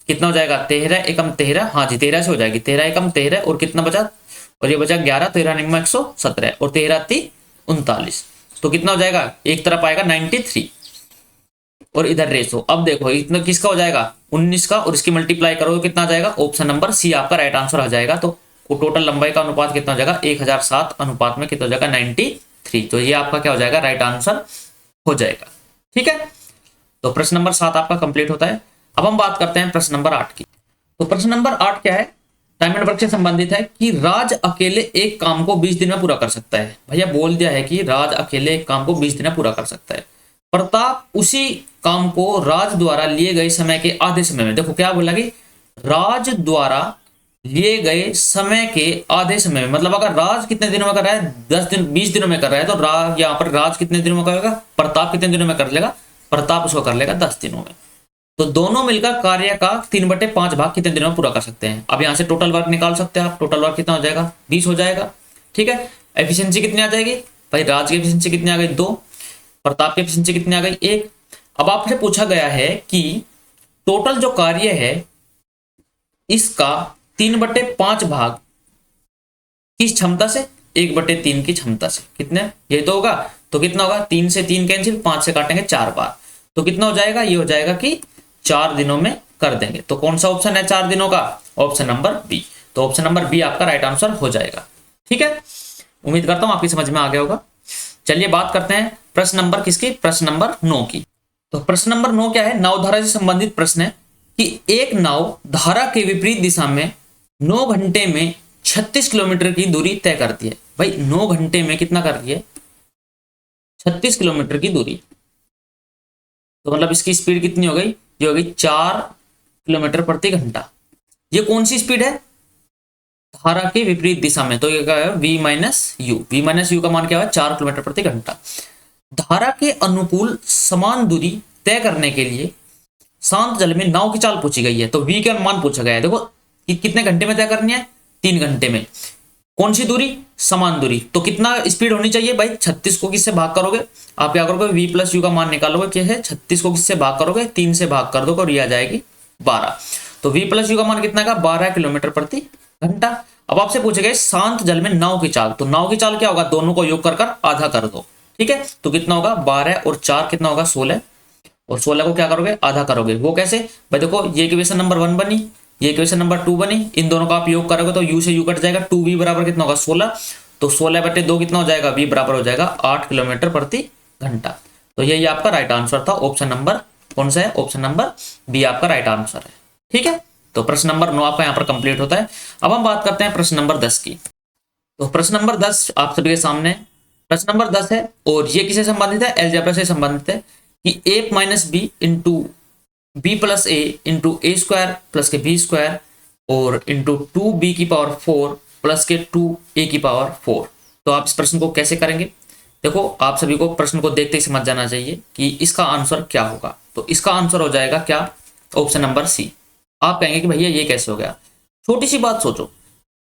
कितना हो जाएगा 13 एकम 13, हाँ जी 13 से हो जाएगी, 13 एकम 13, और कितना बचा, और ये बचा 11, 13 निगमा 117, और 13 थी 39, तो कितना हो जाएगा, एक तरफ आएगा 93, और इधर रेशो, अब देखो इतना किसका हो जाएगा 19 का, और इसकी मल्टीप्लाई करो तो कितना आ जाएगा, ऑप्शन नंबर सी आपका राइट आंसर आ जाएगा। तो टोटल लंबाई का अनुपात कितना हो जाएगा 1007 अनुपात में कितना हो जाएगा 93, तो ये आपका क्या हो जाएगा राइट आंसर हो जाएगा, ठीक है, तो प्रश्न नंबर 7 आपका कंप्लीट होता है। अब हम बात करते हैं प्रश्न नंबर 8 की। तो प्रश्न नंबर 8 क्या है, टाइम एंड वर्क से संबंधित है कि राज अकेले एक काम को 20 दिन में पूरा कर सकता है। भैया बोल दिया है कि राज अकेले एक काम को 20 दिन में पूरा कर सकता है। प्रताप उसी काम को राज द्वारा लिए गए समय के आधे समय में, देखो क्या बोला कि राज द्वारा लिए गए समय के आधे समय में, मतलब अगर राज कितने दिनों में कर रहा है, 10 दिन 20 दिनों में कर रहा है, तो राज यहाँ पर राज कितने दिनों में करेगा, प्रताप कितने दिनों में कर लेगा, प्रताप उसको कर लेगा 10 दिनों में। तो दोनों मिलकर कार्य का 3/5 भाग कितने दिनों में पूरा कर सकते हैं। अब यहां से टोटल वर्क निकाल सकते हैं आप, टोटल वर्क कितना हो जाएगा, 20 हो जाएगा। ठीक है, एफिशिएंसी कितनी आ जाएगी भाई, राज की एफिशिएंसी कितनी आ गई, 2, प्रताप की एफिशिएंसी कितनी आ गई, 1। अब आपसे पूछा गया है कि टोटल जो कार्य है इसका 3/5 भाग किस क्षमता से, 1/3 की क्षमता से, कितने, ये तो होगा, तो कितना होगा, 3 से 3 कैंसिल, 5 से काटेंगे 4 बार, तो कितना हो जाएगा, ये हो जाएगा कि 4 दिनों में कर देंगे। तो कौन सा ऑप्शन है 4 दिनों का, ऑप्शन नंबर बी। तो ऑप्शन नंबर बी आपका राइट आंसर हो जाएगा। ठीक है, उम्मीद करता हूं आपकी समझ में आ गया होगा। चलिए बात करते हैं प्रश्न नंबर किसकी, प्रश्न नंबर 9 की। तो प्रश्न नंबर 9 क्या है, नावधारा से संबंधित प्रश्न है कि एक नाव धारा के विपरीत दिशा में 9 घंटे में 36 किलोमीटर की दूरी तय करती है। भाई 9 घंटे में कितना कर रही है, 36 किलोमीटर की दूरी, तो मतलब इसकी स्पीड कितनी हो गई, ये हो गई 4 किलोमीटर प्रति घंटा। ये कौन सी स्पीड है, धारा के विपरीत दिशा में, तो ये क्या है v minus you, v minus you का मान क्या है 4 किलोमीटर प्रति घंटा। धारा के अनुकूल समान दूरी तय करने के लिए शांत जल में नाव की चाल पूछी गई है। तो v का मान पूछा गया है, देखो कि कितने घंटे में तय करनी है, 3 घंटे में। कौन सी दूरी, समान दूरी, तो कितना स्पीड होनी चाहिए भाई, 36 को किससे भाग करोगे, आप क्या करोगे v प्लस यू का मान निकालोगे, क्या है 36 को किससे भाग करोगे, 3 से भाग कर दोगे और ये आ जाएगी 12। तो v प्लस यू का मान कितना का, 12 किलोमीटर प्रति घंटा। अब आपसे पूछे गए शांत जल में नाव की चाल, तो नाव की चाल क्या होगा, दोनों को योग कर आधा कर दो। ठीक है, तो कितना होगा 12 और 4 कितना होगा 16, और 16 को क्या करोगे आधा करोगे। वो कैसे भाई, देखो ये इक्वेशन नंबर 1 बनी, ये इक्वेशन नंबर 2 बनी, इन दोनों का आप योग करोगे तो u से u कट जाएगा, 2v बराबर कितना होगा 16, तो 16/2 कितना हो जाएगा, v बराबर हो जाएगा 8 किलोमीटर प्रति घंटा। तो यही आपका राइट आंसर था, ऑप्शन नंबर कौन सा है, ऑप्शन नंबर बी आपका राइट आंसर है। ठीक है, तो प्रश्न नंबर 9 आपका यहाँ पर कंप्लीट होता है। अब हम बात करते हैं प्रश्न नंबर 10 की। तो प्रश्न नंबर 10 आप सभी के सामने प्रश्न नंबर 10 है, और ये किससे संबंधित है, अलजेब्रा से संबंधित है कि a minus b into b plus a into a square plus के बी स्क्वायर और इंटू 2b की पावर 4 प्लस के 2a की पावर 4। तो आप इस प्रश्न को कैसे करेंगे, देखो आप सभी को प्रश्न को देखते ही समझ जाना चाहिए कि इसका आंसर क्या होगा। तो इसका आंसर हो जाएगा क्या, ऑप्शन नंबर सी। आप कहेंगे कि भैया ये कैसे हो गया, छोटी सी बात सोचो,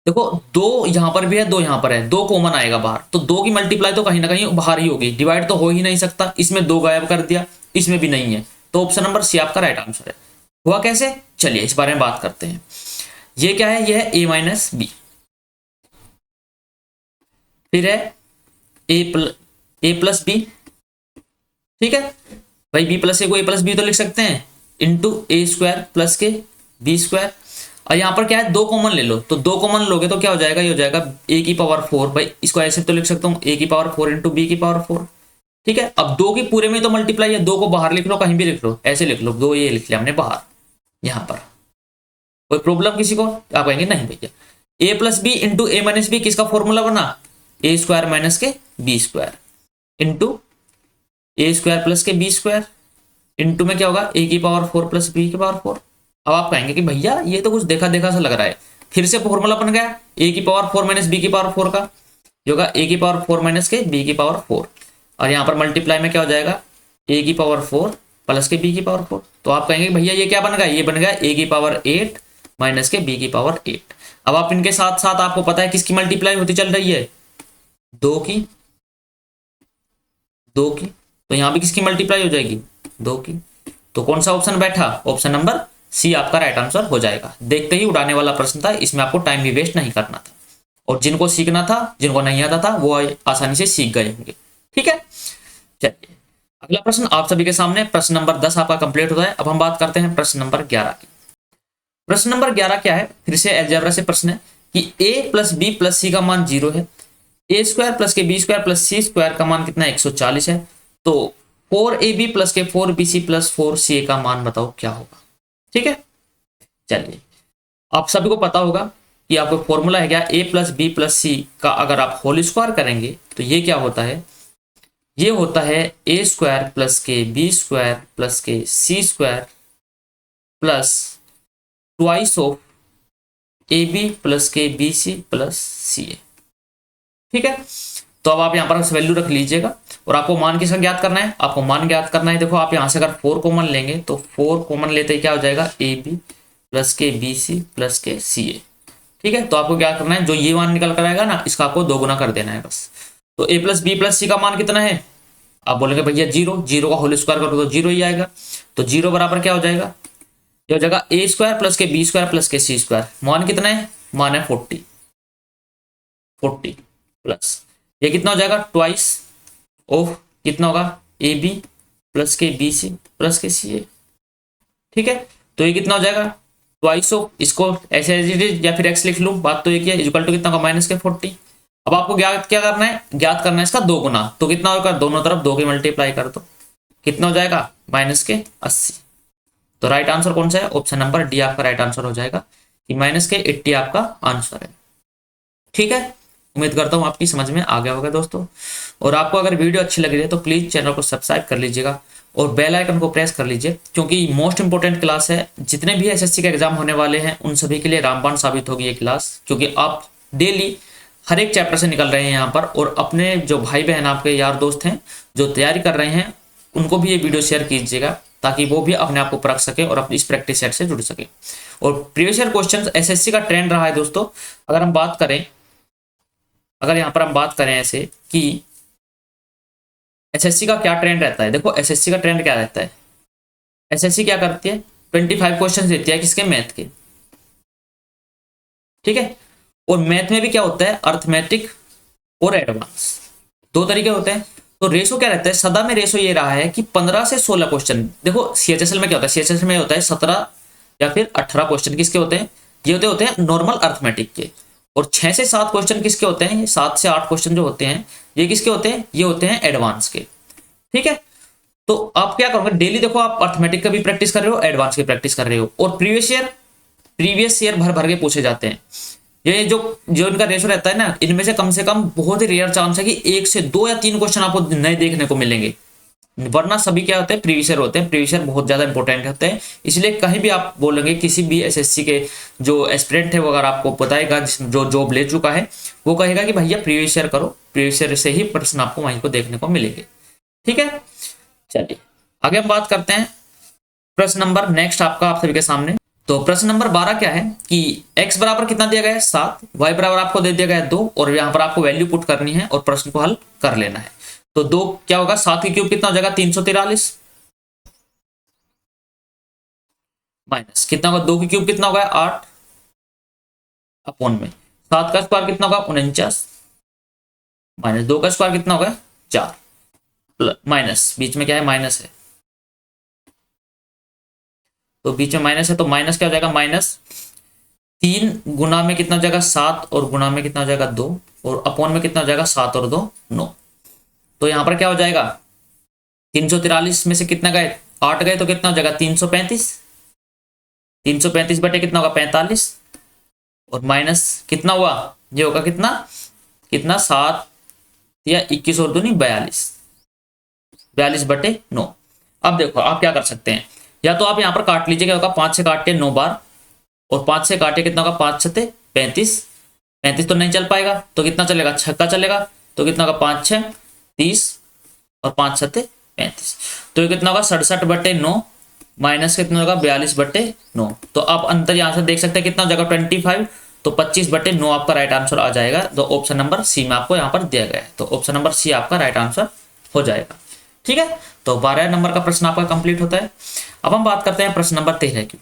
देखो 2 यहां पर भी है, 2 यहां पर है, 2 कॉमन आएगा बाहर, तो 2 की मल्टीप्लाई तो कहीं ना कहीं बाहर ही होगी, डिवाइड तो हो ही नहीं सकता। इसमें 2 गायब कर दिया, इसमें भी नहीं है, तो ऑप्शन नंबर सी आपका राइट आंसर है। हुआ कैसे, चलिए इस बारे में बात करते हैं। ये क्या है, ये है a माइनस बी, फिर है a प्लस बी। ठीक है भाई, b प्लस ए को a प्लस बी तो लिख सकते हैं, इंटू ए स्क्वायर प्लस के बी स्क्वायर। और यहाँ पर क्या है, 2 कॉमन ले लो, तो 2 कॉमन लोगे तो क्या हो जाएगा, ये हो जाएगा a की पावर 4, भाई इसको ऐसे तो लिख सकता हूँ a की पावर 4 इंटू बी की पावर 4। ठीक है, अब 2 की पूरे में तो मल्टीप्लाई है, 2 को बाहर लिख लो, कहीं भी लिख लो, ऐसे लिख लो, 2 ये लिख लिया हमने बाहर। यहाँ पर कोई प्रॉब्लम किसी को, आप कहेंगे नहीं भैया, a plus b into a minus b किसका फॉर्मूला बना, a square minus k B square into a square plus के बी स्क्वायर इंटू में क्या होगा a की पावर 4 प्लस बी की पावर 4। अब आप कहेंगे कि भैया ये तो कुछ देखा देखा सा लग रहा है, फिर से फॉर्मूला बन गया a की पावर 4 माइनस बी की पावर 4 का, ये होगा a की पावर 4 माइनस के b की पावर 4, और यहाँ पर मल्टीप्लाई में क्या हो जाएगा a की पावर 4 प्लस के b की पावर 4। तो आप कहेंगे भैया ये क्या बन गया, ये बन गया a की पावर 8 माइनस के b की पावर 8। अब आप इनके साथ साथ आपको पता है किसकी मल्टीप्लाई होती चल रही है, 2 की, तो यहाँ भी किसकी मल्टीप्लाई हो जाएगी, 2 की। तो कौन सा ऑप्शन बैठा, ऑप्शन नंबर सी आपका राइट आंसर हो जाएगा। देखते ही उड़ाने वाला प्रश्न था, इसमें आपको टाइम भी वेस्ट नहीं करना था, और जिनको सीखना था, जिनको नहीं आता था, वो आसानी से सीख गए होंगे। ठीक है, चलिए अगला प्रश्न आप सभी के सामने, प्रश्न नंबर 10 आपका कंप्लीट होता है। अब हम बात करते हैं प्रश्न नंबर 11 की। प्रश्न नंबर 11 क्या है, फिर से अलजेब्रा से प्रश्न है कि a प्लस बी प्लस सी का मान 0 है, ए स्क्वायर प्लस के बी स्क्वायर प्लस सी स्क्वायर का मान कितना है 140 है। तो 4ab प्लस के 4bc प्लस 4ca का मान बताओ क्या होगा। ठीक है, चलिए आप सभी को पता होगा कि आपको फॉर्मूला है क्या, a प्लस बी प्लस सी का अगर आप होल स्क्वायर करेंगे तो ये क्या होता है, ये होता है ए स्क्वायर प्लस के बी स्क्वायर प्लस के C square plus twice of A B plus के B C plus C A. ठीक है, तो अब आप यहाँ पर वैल्यू रख लीजिएगा और आपको मान किसका ज्ञात करना है, आपको मान ज्ञात करना है। देखो आप यहाँ से अगर 4 कॉमन लेंगे तो 4 कॉमन लेते ही क्या हो जाएगा, ए बी प्लस के बी सी प्लस के सी ए। ठीक है, तो आपको क्या करना है, जो ये मान निकल कर आएगा ना इसका आपको 2 गुना कर देना है बस। तो ए प्लस बी प्लस सी का मान कितना है, आप बोलेंगे भैया 0, 0 का होल स्क्वायर करो तो 0 ही आएगा। तो 0 बराबर क्या हो जाएगा, ये हो जाएगा ए स्क्वायर प्लस के बी स्क्वायर प्लस के सी स्क्वायर। मान कितना है, मान है 40 प्लस ये कितना हो जाएगा, ट्वाइस ऑफ कितना होगा, ए बी प्लस के बी सी प्लस के सी ए। ठीक है, तो ये कितना हो जाएगा, ट्वाइस ऑफ, इसको ऐसे एज इट इज या फिर एक्स लिख लूं, बात तो एक ही है, इक्वल टू कितना होगा, माइनस के 40। अब आपको ज्ञात क्या करना है, ज्ञात करना है इसका 2 गुना। तो कितना होगा, दोनों तरफ 2 की मल्टीप्लाई कर दो, कितना हो जाएगा, माइनस के 80। तो राइट आंसर कौन सा है, ऑप्शन नंबर डी आपका राइट आंसर हो जाएगा कि माइनस के 80 आपका आंसर है। ठीक है, उम्मीद करता हूँ आपकी समझ में आ गया होगा दोस्तों। और आपको अगर वीडियो अच्छी लग रही है तो प्लीज चैनल को सब्सक्राइब कर लीजिएगा और बेल आइकन को प्रेस कर लीजिए, क्योंकि मोस्ट इंपोर्टेंट क्लास है। जितने भी एसएससी के एग्जाम होने वाले हैं उन सभी के लिए रामबाण साबित होगी ये क्लास, क्योंकि आप डेली हर एक चैप्टर से निकल रहे हैं यहाँ पर। और अपने जो भाई बहन आपके यार दोस्त हैं जो तैयारी कर रहे हैं उनको भी ये वीडियो शेयर कीजिएगा, ताकि वो भी अपने आप को परख सके और अपनी इस प्रैक्टिस सेट से जुड़ सके। और प्रीवियस ईयर क्वेश्चन एसएससी का ट्रेंड रहा है दोस्तों। अगर हम बात करें, अगर यहाँ पर हम बात करें ऐसे कि एसएससी का क्या ट्रेंड रहता है, देखो एसएससी का ट्रेंड क्या रहता है, एसएससी क्या करती है, 25 क्वेश्चन देती है किसके, मैथ के। ठीक है, और मैथ में भी क्या होता है, अर्थमेटिक और एडवांस, 2 तरीके होते हैं। तो रेशो क्या रहता है, सदा में रेशो ये रहा है कि 15 से 16 क्वेश्चन। देखो सीएचएसएल में क्या होता है, सीएचएसएल में होता है 17 या फिर 18 क्वेश्चन किसके होते हैं, ये होते हैं नॉर्मल अर्थमेटिक के। और 6 से 7 क्वेश्चन किसके होते हैं, 7 से 8 क्वेश्चन जो होते हैं ये किसके होते हैं, ये होते हैं एडवांस के। ठीक है, तो आप क्या करोगे, डेली देखो आप अर्थमेटिक का भी प्रैक्टिस कर रहे हो, एडवांस की प्रैक्टिस कर रहे हो। और प्रीवियस ईयर भर भर के पूछे जाते हैं। ये जो इनका रेशो रहता है ना, इनमें से कम बहुत ही रेयर चांस है कि 1 से 2 या 3 क्वेश्चन आपको नए देखने को मिलेंगे, वरना सभी क्या होते हैं, प्रीवियस ईयर होते हैं। प्रीवियस ईयर बहुत ज्यादा इंपॉर्टेंट होते हैं, इसलिए कहीं भी आप बोलेंगे किसी भी एसएससी के जो एस्पिरेंट है वो अगर आपको बताएगा, जो जॉब ले चुका है, वो कहेगा कि भैया प्रीवियस ईयर करो, प्रीवियस ईयर से ही प्रश्न आपको वहीं को देखने को मिलेंगे। ठीक है, चलिए आगे हम बात करते हैं प्रश्न नंबर नेक्स्ट आपका आप सभी के सामने। तो प्रश्न नंबर 12 क्या है कि x बराबर कितना दिया गया है, 7, y बराबर आपको दे दिया गया है 2, और यहाँ पर आपको वैल्यू पुट करनी है और प्रश्न को हल कर लेना है। तो 2 क्या होगा, 7 की क्यूब कितना हो जाएगा, 343, माइनस कितना होगा, 2 की क्यूब कितना होगा, 8, अपॉन में 7 का स्क्वायर कितना होगा, 49, माइनस 2 का स्क्वायर कितना होगा, 4, माइनस बीच में क्या है, माइनस है, तो बीच में माइनस है, तो माइनस क्या हो जाएगा, माइनस 3 गुना में कितना हो जाएगा, 7, और गुना में कितना हो जाएगा, 2, और अपॉन में कितना हो जाएगा, 7 और 2 9। तो यहां पर क्या हो जाएगा, 343 में से कितना गए, 8 गए, तो कितना हो जाएगा, 335, 335 बटे कितना होगा, 45, और माइनस कितना हुआ, ये होगा कितना कितना 7 या 21 और 2 नहीं 42, 42 बटे 9। अब देखो आप क्या कर सकते हैं, या तो आप यहाँ पर काट लीजिएगा, होगा 5 से काट के 9 बार, और 5 से काटे कितना होगा, 5 छते 35, 35 तो नहीं चल पाएगा, तो कितना चलेगा, 6 का चलेगा, तो कितना होगा, 5 6 30, और 5 छते 35, तो ये कितना होगा, 67 बटे 9, माइनस कितना होगा, 42 बटे 9। तो आप अंतर यहाँ से देख सकते हैं कितना हो जाएगा, 25, तो 25 बटे 9 आपका राइट आंसर आ जाएगा। तो ऑप्शन नंबर सी में आपको यहाँ पर दिया गया है, तो ऑप्शन नंबर सी आपका राइट आंसर हो जाएगा। ठीक है, तो 12 नंबर का प्रश्न आपका कंप्लीट होता है। अब हम बात करते हैं प्रश्न नंबर 13 की।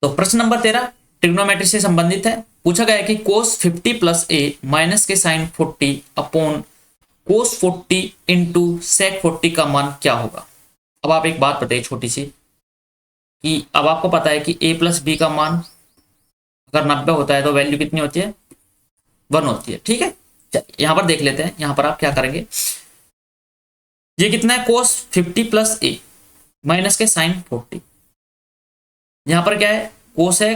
तो प्रश्न नंबर 13 ट्रिग्नोमेट्री से संबंधित है। पूछा गया है कि cos 50 plus a minus k sine 40 upon cos 40 into sec 40 का मान क्या होगा। अब आप एक बात बताइए छोटी सी, कि अब आपको पता है कि a प्लस बी का मान अगर 90 होता है तो वैल्यू कितनी होती है, 1 होती है। ठीक है, यहां पर देख लेते हैं, यहां पर आप क्या करेंगे, ये कितना है कोस 50 प्लस ए माइनस के साइन 40। यहां पर क्या है कोस है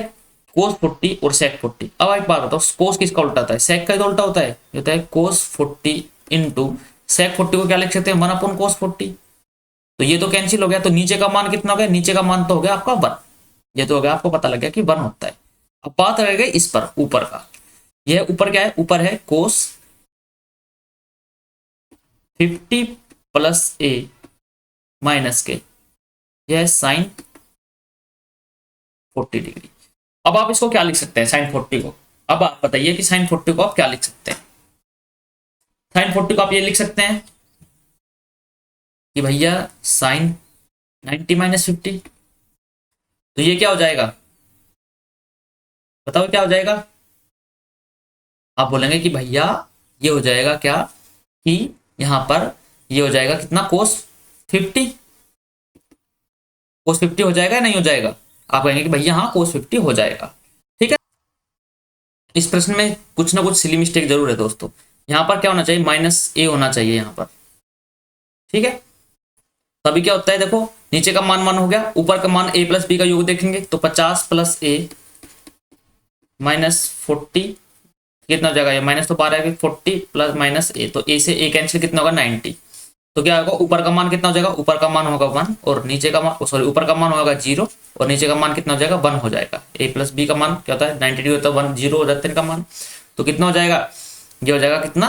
कोस 40 और सेक 40। अब एक बात बताओ कोस किसका उल्टा होता है, सेक का ही तो उल्टा होता है। ये होता है कोस 40 इंटू सेक 40 को क्या लिख सकते हैं 1 अपॉन कोस 40। तो ये तो कैंसिल हो गया, तो नीचे का मान कितना हो गया, नीचे का मान तो हो गया आपका 1। ये तो हो गया आपको पता लग गया कि 1 होता है। अब बात रह गई इस पर ऊपर का, यह ऊपर क्या है, ऊपर है कोस 50 प्लस ए माइनस के, यह है साइन 40 डिग्री। अब आप इसको क्या लिख सकते हैं साइन 40 को, अब आप बताइए कि साइन 40 को आप क्या लिख सकते हैं। साइन 40 को आप ये लिख सकते हैं कि भैया साइन 90 माइनस 50। तो ये क्या हो जाएगा, बताओ क्या हो जाएगा। आप बोलेंगे कि भैया ये हो जाएगा क्या कि यहां पर ये हो जाएगा कितना कोस 50, कोस 50 हो जाएगा या नहीं हो जाएगा। आप कहेंगे कि भैया हाँ कोस 50 हो जाएगा। ठीक है, इस प्रश्न में कुछ ना कुछ सिली मिस्टेक जरूर है दोस्तों। यहां पर क्या होना चाहिए माइनस ए होना चाहिए यहां पर। ठीक है, तभी क्या होता है देखो नीचे का मान 1 हो गया, ऊपर का मान a प्लस बी का योग देखेंगे तो 50 प्लस ए माइनस 40 कितना हो जाएगा, ये माइनस तो 12 है 40 प्लस माइनस ए, तो ए से ए कैंसिल कितना होगा 90। तो क्या होगा ऊपर का मान कितना हो जाएगा, ऊपर का मान होगा 1 और नीचे का मान सॉरी ऊपर का मान होगा 0 और नीचे का मान कितना हो जाएगा 1 हो जाएगा। ए प्लस बी का मान क्या होता है 90 होता है 1 0 हो जाता है इनका मान। तो कितना हो जाएगा, ये हो जाएगा कितना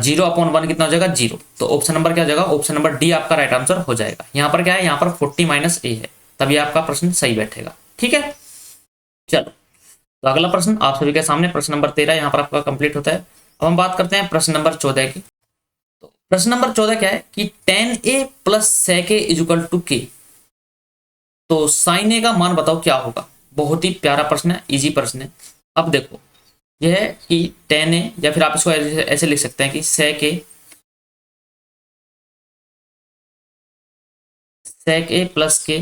0 अपॉन 1 कितना हो जाएगा 0। तो ऑप्शन नंबर क्या हो जाएगा, ऑप्शन नंबर डी आपका राइट आंसर हो जाएगा। यहाँ पर क्या है, यहाँ पर 40 माइनस ए है, तभी आपका प्रश्न सही बैठेगा। ठीक है, चलो तो अगला प्रश्न आप सभी के सामने प्रश्न नंबर 13 यहाँ पर आपका कंप्लीट होता है। अब हम बात करते हैं प्रश्न नंबर 14 की। तो प्रश्न नंबर 14 क्या है कि tan a plus sec a equal to k, तो sin a का मान बताओ क्या होगा। बहुत ही प्यारा प्रश्न है, इजी प्रश्न है। अब देखो यह है कि tan a या फिर आप इसको ऐसे लिख सकते हैं कि sec a प्लस के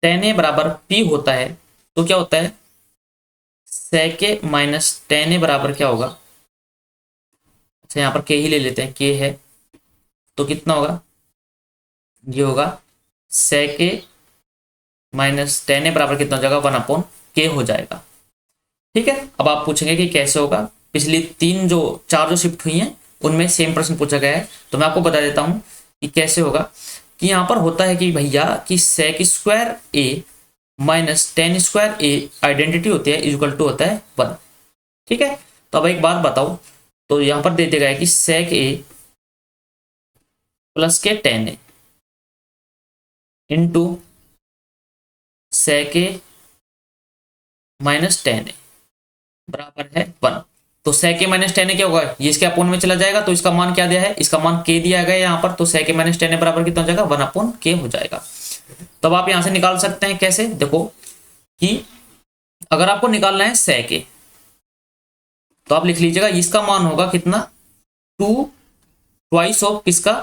tan a बराबर p होता है। तो क्या होता है sec a minus tan a बराबर क्या होगा, अच्छा यहाँ पर के ही ले लेते हैं, के है तो कितना होगा, ये होगा sec a minus tan a बराबर कितना हो जाएगा 1 अपॉन के हो जाएगा। ठीक है, अब आप पूछेंगे कि कैसे होगा, पिछली 4 जो शिफ्ट हुई हैं उनमें सेम प्रश्न पूछा गया है। तो मैं आपको बता देता हूं कि कैसे होगा, कि यहाँ पर होता है कि भैया कि sec square a minus tan square a identity होती है इक्वल टू होता है 1। ठीक है, तो अब एक बात बताओ, तो यहाँ पर दे देगा कि sec a प्लस के tan a into sec a minus tan a बराबर है 1। तो sec a minus tan a क्या होगा, ये इसके अपोन में चला जाएगा, तो इसका मान क्या दिया है, इसका मान k दिया गया है यहाँ पर, तो sec a minus tan a बराबर कितना हो जाएगा 1 अपॉन k हो जाएगा। तब आप यहां से निकाल सकते हैं कैसे, देखो कि अगर आपको निकालना है sec a तो आप लिख लीजिएगा इसका मान होगा कितना 2 ट्वाइस ऑफ किसका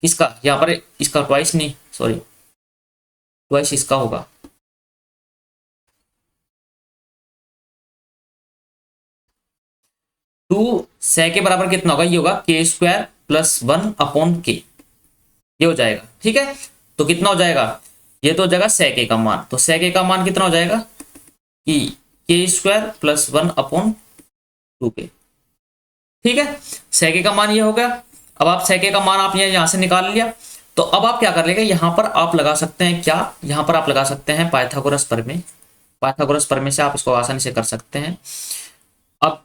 किसका, यहाँ पर इसका ट्वाइस नहीं सॉरी ट्वाइस इसका होगा, टू sec के बराबर कितना होगा, ये होगा के स्क्वायर प्लस 1 अपॉन के, ये हो जाएगा। ठीक है, तो कितना हो जाएगा, ये तो हो जाएगा sec का मान, तो sec का मान कितना हो जाएगा कि के स्क्वायर प्लस 1 अपॉन 2k। ठीक है, sec का मान ये हो गया। अब आप sec का मान आप यहां से निकाल लिया, तो अब आप क्या कर लेंगे, यहां पर आप लगा सकते हैं क्या, यहां पर आप लगा सकते हैं पाइथागोरस प्रमेय। पाइथागोरस प्रमेय से आप इसको आसानी से कर सकते हैं। अब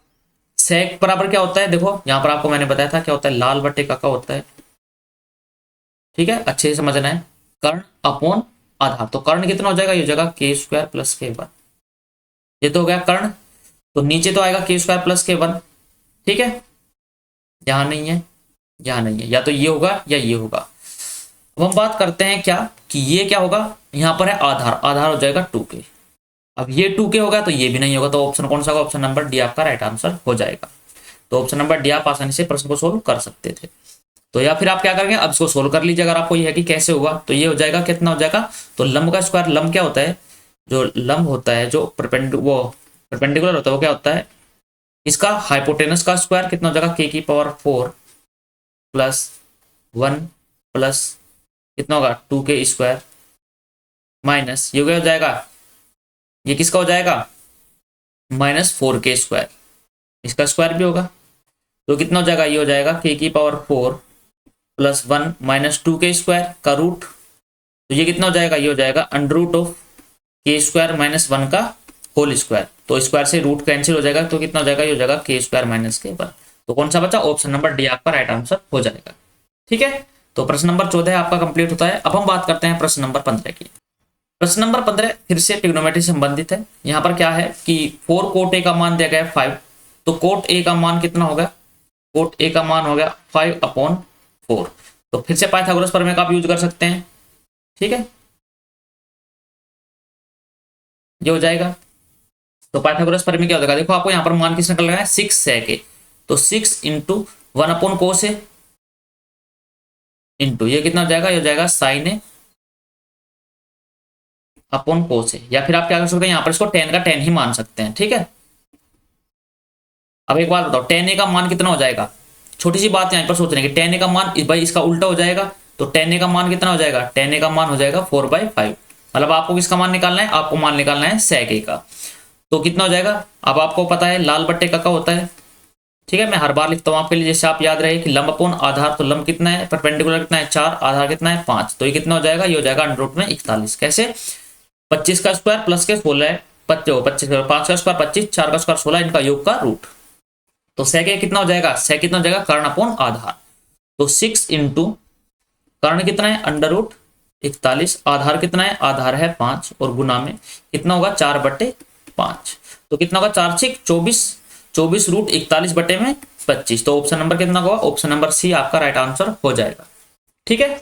sec बराबर क्या होता है, देखो यहां पर आपको मैंने बताया था क्या होता है, लाल बटे का होता है। ठीक है, अच्छे से समझना है, कर्ण अपॉन आधार, तो कर्ण कितना हो जाएगा, ये हो जाएगा के स्क्वायर प्लस के 1, ये तो हो गया कर्ण। तो नीचे तो आएगा के स्क्वायर प्लस के 1। ठीक है, यहां नहीं है यहां नहीं है, या तो ये होगा या ये होगा। अब हम बात करते हैं क्या कि ये क्या होगा, यहां पर है आधार, आधार हो जाएगा 2k। अब ये 2k होगा तो ये भी नहीं होगा, तो ऑप्शन कौन सा होगा, ऑप्शन नंबर डी आपका राइट आंसर हो जाएगा। तो ऑप्शन नंबर डी आप आसानी से प्रश्न को सोल्व कर सकते थे। तो या फिर आप क्या करेंगे, अब इसको सोल्व कर लीजिए, अगर आपको ये है कि कैसे हुआ, तो ये हो जाएगा कितना हो जाएगा, तो लंब का स्क्वायर, लंब क्या होता है, जो लंब होता है जो परपेंडिकुलर होता है वो क्या होता है, इसका हाइपोटेनस का स्क्वायर कितना हो जाएगा के की पावर 4 प्लस 1 प्लस कितना होगा 2k² माइनस ये क्या हो जाएगा, ये किसका हो जाएगा -4k², इसका स्क्वायर भी होगा तो कितना हो जाएगा, ये हो जाएगा k⁴ प्लस 1 -2k² का रूट, तो ये कितना हो जाएगा, ये हो जाएगा √k² - 1 का होल स्क्वायर, तो स्क्वायर से रूट कैंसिल हो जाएगा तो कितना हो जाएगा, ये हो जाएगा k² - k1। तो कौन सा बचा, ऑप्शन नंबर डी आपका राइट आंसर हो जाएगा। ठीक है, तो प्रश्न नंबर 14 आपका कंप्लीट होता है। अब हम बात करते हैं प्रश्न नंबर 15 की। प्रश्न नंबर 15 फिर से ट्रिग्नोमेट्री से संबंधित है। यहाँ पर क्या है कि 4 कोट ए का मान दिया गया है 5, तो कोट ए का मान कितना होगा, कोट ए का मान हो गया 5/4। तो फिर से पाइथागोरस प्रमेय का आप यूज कर सकते हैं। ठीक है, ये हो जाएगा। तो पाइथागोरस प्रमेय क्या हो जाएगा, देखो आपको यहाँ पर मान किसने लगाया है 6 sec ए, तो 6 × 1/cos ए इंटू ये कितना हो जाएगा, ये हो जाएगा sin ए अपॉन cos ए, या फिर आप क्या कर सकते हैं यहाँ पर इसको tan का tan ही मान सकते हैं। ठीक है, अब एक बात बताओ tan ए का मान कितना हो जाएगा, छोटी सी बात यहाँ पर सोचने की, tan ए का मान भाई इसका उल्टा हो जाएगा, तो tan ए का मान कितना हो जाएगा, tan ए का मान हो जाएगा 4/5। मतलब आपको किसका मान निकालना है, आपको मान निकालना है sec ए का, तो कितना हो जाएगा, अब आपको पता है लाल बट्टे का होता है। ठीक है, मैं हर बार लिखता हूँ आपके लिए, जैसे आप याद रहे कि लंब अपॉन आधार, तो लंब कितना है, परपेंडिकुलर कितना है 4, आधार कितना है 5, तो ये कितना हो जाएगा, ये हो जाएगा √41। कैसे, 25 का स्क्वायर प्लस के 16 है 25, 5 का स्क्वायर 25, 4 का स्क्वायर 16, इनका योग का रूट, तो sec ए कितना हो जाएगा, sec कितना हो जाएगा कर्ण अपॉन आधार, तो 6 × कर्ण कितना है √41, आधार कितना है, आधार है 5, और गुना में कितना होगा 4/5, तो कितना होगा 4 6 24, 24 √41/25, तो ऑप्शन नंबर कितना होगा, ऑप्शन नंबर सी आपका राइट आंसर हो जाएगा। ठीक है,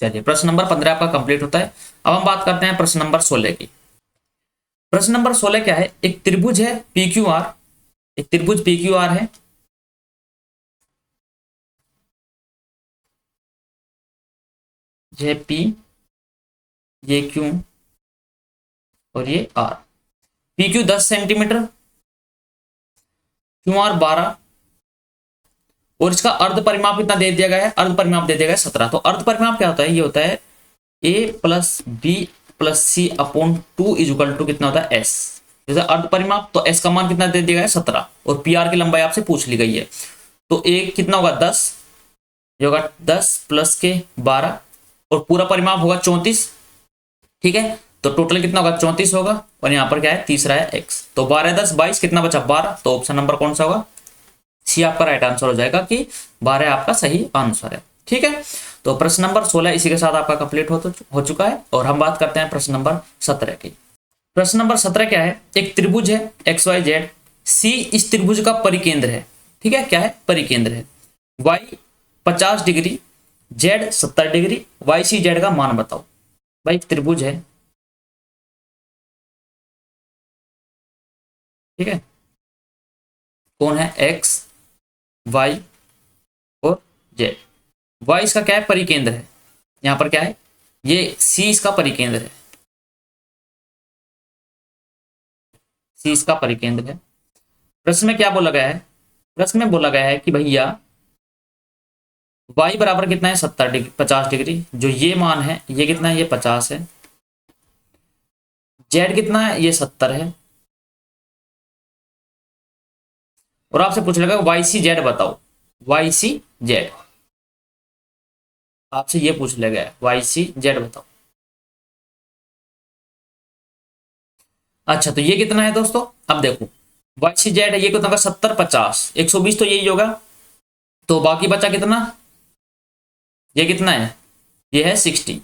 चलिए प्रश्न नंबर 15 आपका कंप्लीट होता है। अब हम बात करते हैं प्रश्न नंबर 16 की। प्रश्न नंबर 16 क्या है, एक त्रिभुज है PQR, एक त्रिभुज PQR है, ये P, ये Q और ये R। PQ 10 सेंटीमीटर, QR 12, और इसका अर्ध परिमाप कितना दे दिया गया है, अर्ध परिमाप दे दिया गया है 17। तो अर्ध परिमाप क्या होता है, ये होता है A + B + C अपॉन 2 = कितना होता है S। जैसे अर्ध परिमाप, तो S का मान कितना दे दिया गया है 17, और PR की लंबाई आपसे पूछ ली गई है, तो एक कितना होगा 10, ये होगा 10 + के 12, और पूरा परिमाप होगा 34। ठीक है, तो टोटल कितना होगा 34 होगा, और यहाँ पर क्या है तीसरा है x, तो 12 10 22 कितना बचा 12, तो ऑप्शन नंबर कौन सा होगा, सी आपका राइट आंसर हो जाएगा कि 12 आपका सही आंसर है। ठीक है, तो प्रश्न नंबर 16 इसी के साथ आपका कंप्लीट हो चुका है, और हम बात करते हैं प्रश्न नंबर 17 की। प्रश्न नंबर 17 क्या है, एक त्रिभुज है XYZ, C इस त्रिभुज का परिकेंद्र है। ठीक है, क्या है, परिकेंद्र है, y 50 degree, z 70 degree, YCZ का मान बताओ। भाई त्रिभुज है, ठीक है, कौन है x y और z, y इसका क्या है परिकेंद्र है, यहां पर क्या है, ये c इसका परिकेंद्र है, c इसका परिकेंद्र है। प्रश्न में क्या बोला गया है, प्रश्न में बोला गया है कि भैया y बराबर कितना है 70 डिग्री 50 डिग्री, जो ये मान है ये कितना है, ये 50 है, z कितना है, ये 70 है, और आपसे पूछ लगा YCZ बताओ, YCZ आपसे ये पूछ लेगा YCZ बताओ। अच्छा, तो ये कितना है दोस्तों, अब देखो YCZ ये कितना होगा 70 50 120, तो यही होगा, तो बाकी बचा कितना, ये कितना है, ये है 60।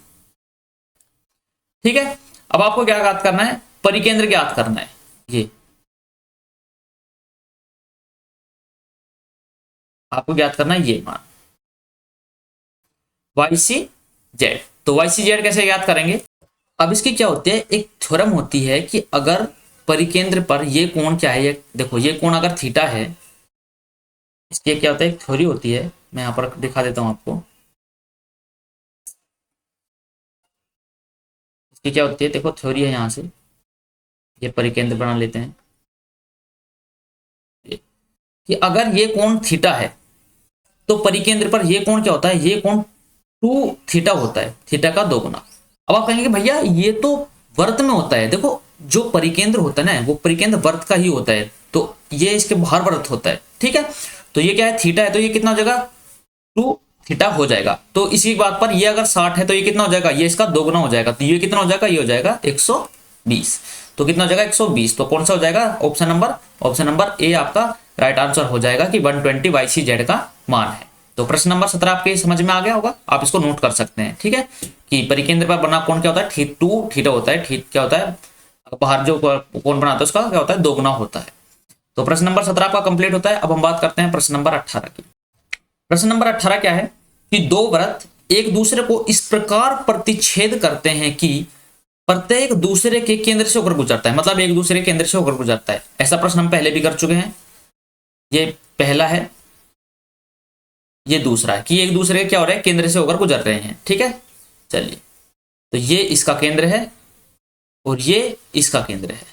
ठीक है, अब आपको क्या ज्ञात करना है, परिकेंद्र ज्ञात करना है, ये आपको ज्ञात करना है ये मान YCZ। तो YCZ कैसे ज्ञात करेंगे, अब इसकी क्या होती है, एक थ्योरम होती है कि अगर परिकेंद्र पर ये कोण क्या है, ये देखो ये कोण अगर थीटा है, इसकी क्या होता है एक थ्योरी होती है, मैं यहां पर दिखा देता हूं आपको, इसकी क्या होती है, देखो थ्योरी है, यहां से ये परिकेंद्र बना लेते हैं, कि अगर ये कोण थीटा है, तो परिकेंद्र पर ये कोण क्या होता है, ये कोण 2 थीटा होता है, थीटा का 2 गुना। अब आप कहेंगे भैया ये तो वर्त में होता है, देखो जो परिकेंद्र होता है ना वो परिकेंद्र वर्त का ही होता है, तो ये इसके बाहर वर्त होता है, ठीक है। तो ये क्या है, थीटा है, तो ये कितना हो जाएगा 2 थीटा हो जाएगा। तो इसी बात पर ये अगर 60 है तो ये कितना हो जाएगा, ये इसका 2 गुना हो जाएगा, तो ये कितना हो जाएगा, ये हो जाएगा 120। तो कितना हो जाएगा 120, तो कौन सा हो जाएगा, ऑप्शन नंबर ए आपका राइट आंसर हो जाएगा कि 120 YCZ का मान है। तो प्रश्न नंबर 17 आपके समझ में आ गया होगा, आप इसको नोट कर सकते हैं, ठीक है, कि परिकेंद्र पर बना कोण क्या होता है, 2 थीटा होता है, क्या होता है, बाहर जो कोण बनाता है उसका क्या होता है, 2 गुना होता है। तो प्रश्न नंबर 17 आपका कंप्लीट होता है। अब हम बात करते हैं प्रश्न नंबर 18 की। प्रश्न नंबर 18 क्या है कि दो वृत्त एक दूसरे को इस प्रकार प्रतिच्छेद करते हैं कि प्रत्येक दूसरे के केंद्र से होकर गुजरता है, मतलब एक दूसरे के केंद्र से होकर गुजरता है। ऐसा प्रश्न हम पहले भी कर चुके हैं, ये पहला है, ये दूसरा है कि एक दूसरे के क्या हो रहा है, केंद्र से होकर गुजर रहे हैं, ठीक है। चलिए, तो ये इसका केंद्र है और ये इसका केंद्र है,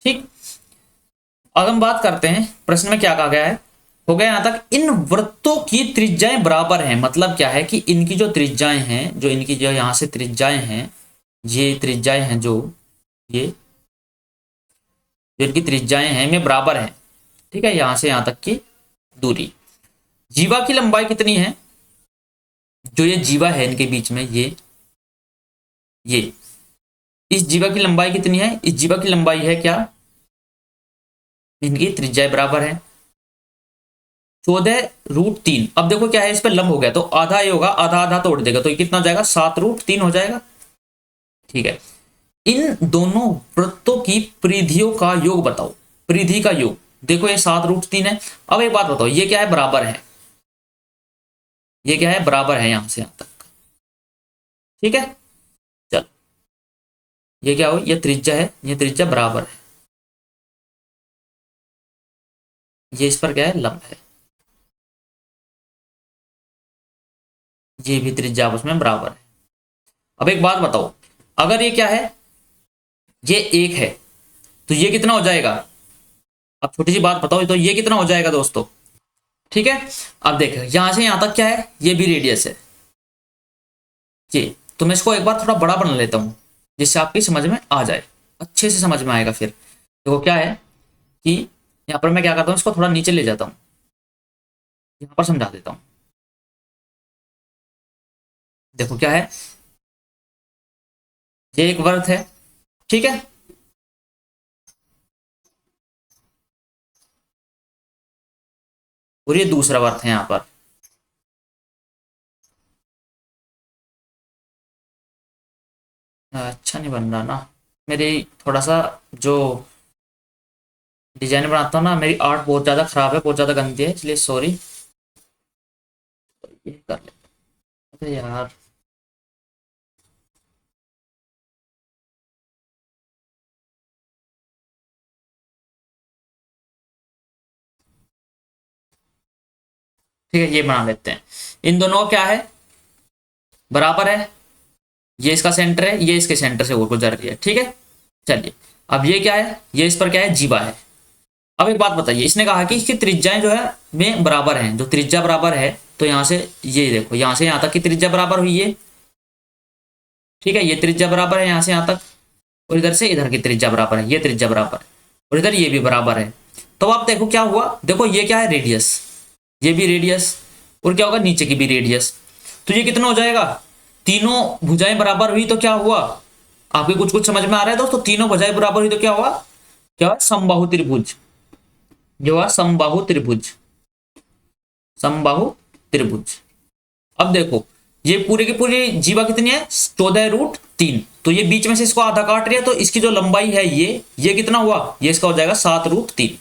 ठीक। अब हम बात करते हैं प्रश्न में क्या कहा गया है, हो गया यहां तक, इन वृत्तों की त्रिज्याएं बराबर हैं। मतलब क्या है कि इनकी जो त्रिज्याएं हैं, जो इनकी जो यहां से त्रिज्याएं हैं, ये त्रिज्याएं हैं जो इनकी त्रिज्याएं हैं में बराबर है, ठीक है, यहां से यहां तक की दूरी। जीवा की लंबाई कितनी है, जो ये जीवा है इनके बीच में, ये इस जीवा की लंबाई कितनी है, इस जीवा की लंबाई है क्या, इनकी त्रिज्याएं बराबर है 14√3। अब देखो क्या है, इस पर लंब हो गया तो आधा ये होगा, आधा आधा तोड़ देगा, तो ये कितना हो जाएगा, 7√3 हो जाएगा, ठीक है। इन दोनों वृत्तों की परिधियों का योग बताओ, परिधि का योग, देखो ये 7√3 है। अब एक बात बताओ, ये क्या है, बराबर है, ये क्या है, बराबर है यहां से यहां तक, ठीक है। चल, ये क्या हो, ये त्रिज्या है, ये त्रिज्या बराबर है, ये इस पर क्या है, लंब है, ये भी त्रिज्या आपस में बराबर है। अब एक बात बताओ, अगर ये क्या है, ये 1 है, तो ये कितना हो जाएगा, अब छोटी सी बात बताओ, तो ये कितना हो जाएगा दोस्तों, ठीक है। अब देखो यहां से यहां तक क्या है, ये भी रेडियस है, ये तो मैं इसको एक बार थोड़ा बड़ा बना लेता हूं जिससे आपकी समझ में आ जाए, अच्छे से समझ में आएगा। फिर देखो क्या है कि यहां पर मैं क्या करता हूं, इसको थोड़ा नीचे ले जाता हूं, यहां पर समझा देता हूं। देखो क्या है, ये एक वर्त है, ठीक है, और ये दूसरा वर्त है यहां पर। अच्छा नहीं बन रहा ना, मेरी थोड़ा सा जो डिजाइन बनाता हूँ ना, मेरी आर्ट बहुत ज्यादा खराब है, बहुत ज्यादा गंदी है, इसलिए सॉरी। ये कर ले, अरे यार, ठीक है, ये बना लेते हैं। इन दोनों का क्या है, बराबर है, ये इसका सेंटर है, ये इसके सेंटर से होकर गुजर रही है, ठीक है। चलिए, अब ये क्या है, ये इस पर क्या है, जीवा है। अब एक बात बताइए, इसने कहा कि इसकी त्रिज्याएं जो है में बराबर हैं, जो त्रिज्या बराबर है, तो यहां से ये देखो, यहां से यहां तक की त्रिज्या बराबर हुई है, ठीक है, ये त्रिज्या बराबर है यहां से यहां तक, और इधर से इधर की त्रिज्या बराबर है, ये त्रिज्या बराबर है, और इधर ये भी बराबर है। तो आप देखो क्या हुआ, देखो ये क्या है, रेडियस, ये भी रेडियस, और क्या होगा, नीचे की भी रेडियस। तो ये कितना हो जाएगा, तीनों भुजाएं बराबर हुई तो क्या हुआ, आपके कुछ कुछ समझ में आ रहा है दोस्तों, तीनों भुजाएं बराबर हुई तो क्या हुआ, क्या हुआ, समबाहु त्रिभुज, जो हुआ समबाहु त्रिभुज, समबाहु त्रिभुज। अब देखो ये पूरे की पूरी जीवा कितनी है, 14√3, तो ये बीच में से इसको आधा काट रही है, तो इसकी जो लंबाई है ये कितना हुआ, ये इसका हो जाएगा 7√3।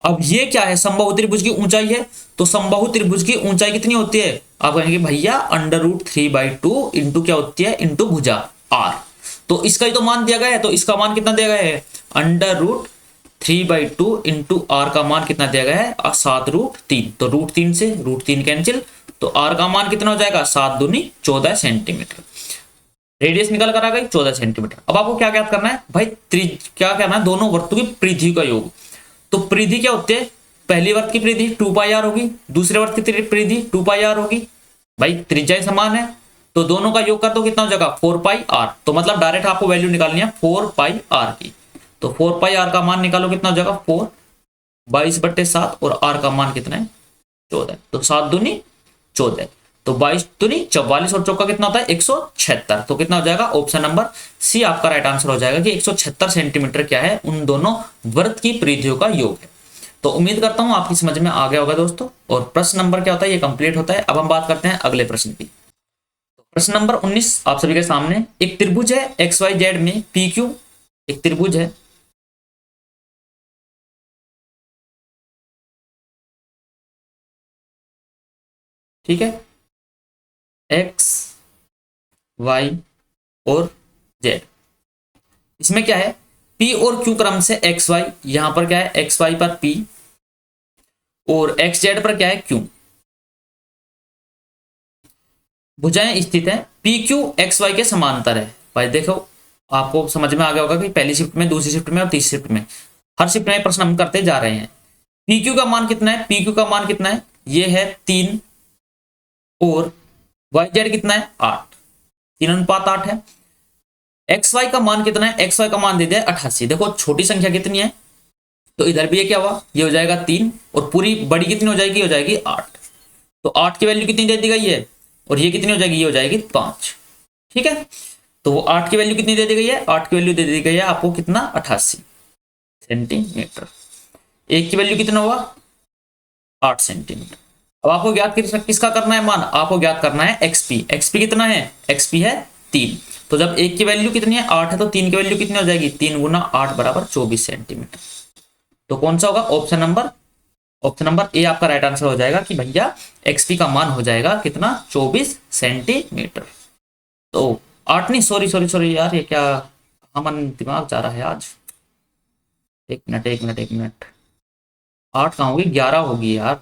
अब ये क्या है, समबाहु त्रिभुज की ऊंचाई है, तो समबाहु त्रिभुज की ऊंचाई कितनी होती है, आप कहेंगे भैया √3/2 इंटू क्या होती है, इंटू भुजा r। तो इसका ही तो मान दिया गया है, तो इसका मान कितना दिया गया है, √3/2 इंटू r का मान कितना दिया गया है, 7√3। तो √3 से √3 कैंसिल, तो r का मान कितना हो जाएगा, 7 दूनी 14 सेंटीमीटर। रेडियस निकल कर आ गई 14 सेंटीमीटर। अब आपको क्या ज्ञात करना है भाई, क्या करना है, दोनों वृत्तों की परिधि का योग। तो परिधि क्या होती है, पहली वर्त की परिधि 2πr होगी, दूसरे वर्त की परिधि 2πr होगी। भाई त्रिज्या समान है तो दोनों का योग कर दो, कितना हो जाएगा 4πr। तो मतलब डायरेक्ट आपको वैल्यू निकालनी है 4πr की। तो 4πr का मान निकालो, कितना हो जाएगा 4, 22/7 और r का मान कितना है 14। तो 7 दूनी 14, तो 22 दूनी 44 और चौका कितना होता है 176। तो कितना हो जाएगा ऑप्शन नंबर सी आपका राइट आंसर हो जाएगा कि 176 सेंटीमीटर क्या है, उन दोनों वृत्त की परिधियों का योग है। तो उम्मीद करता हूं आपकी समझ में आ गया होगा दोस्तों। और प्रश्न नंबर क्या होता है ये कंप्लीट होता है। अब हम बात करते हैं अगले प्रश्न की। प्रश्न नंबर 19 आप सभी के सामने, एक त्रिभुज है XYZ में PQ, एक त्रिभुज है ठीक है X Y और Z। इसमें क्या है P और Q क्रम से XY, यहां पर क्या है XY पर P और XZ पर क्या है Q। भुजाएं स्थित है, PQ XY के समांतर है। भाई देखो आपको समझ में आ गया होगा कि पहली शिफ्ट में, दूसरी शिफ्ट में और तीसरी शिफ्ट में, हर शिफ्ट में प्रश्न हम करते जा रहे हैं। PQ का मान कितना है, PQ का मान कितना है, ये है 3 और YZ कितना है 8, 3:8 है। XY का मान कितना है, XY का मान दे दिया 88। देखो छोटी संख्या कितनी है, तो इधर भी ये क्या हुआ, ये हो जाएगा 3 और पूरी बड़ी कितनी हो जाएगी 8। तो 8 की वैल्यू कितनी दे दी गई है और ये कितनी हो जाएगी, ये हो जाएगी 5। ठीक है, तो 8 की वैल्यू कितनी दे दी गई है, 8 की वैल्यू दे दी गई है आपको कितना 88 सेंटीमीटर। एक की वैल्यू कितना हुआ 8 सेंटीमीटर। अब आपको ज्ञात किसका करना है मान, आपको ज्ञात करना है XP। XP कितना है, XP है 3। तो जब एक की वैल्यू कितनी है 8 है तो 3 की वैल्यू कितनी हो जाएगी, 3 गुना 8 बराबर 24 सेंटीमीटर। तो कौन सा होगा ऑप्शन नंबर ए आपका राइट आंसर हो जाएगा कि भैया XP का मान हो जाएगा कितना 24 सेंटीमीटर। तो 8 नहीं, सॉरी यार, ये क्या मन दिमाग जा रहा है आज। एक मिनट 8 कहाँ होगी, 11 होगी यार।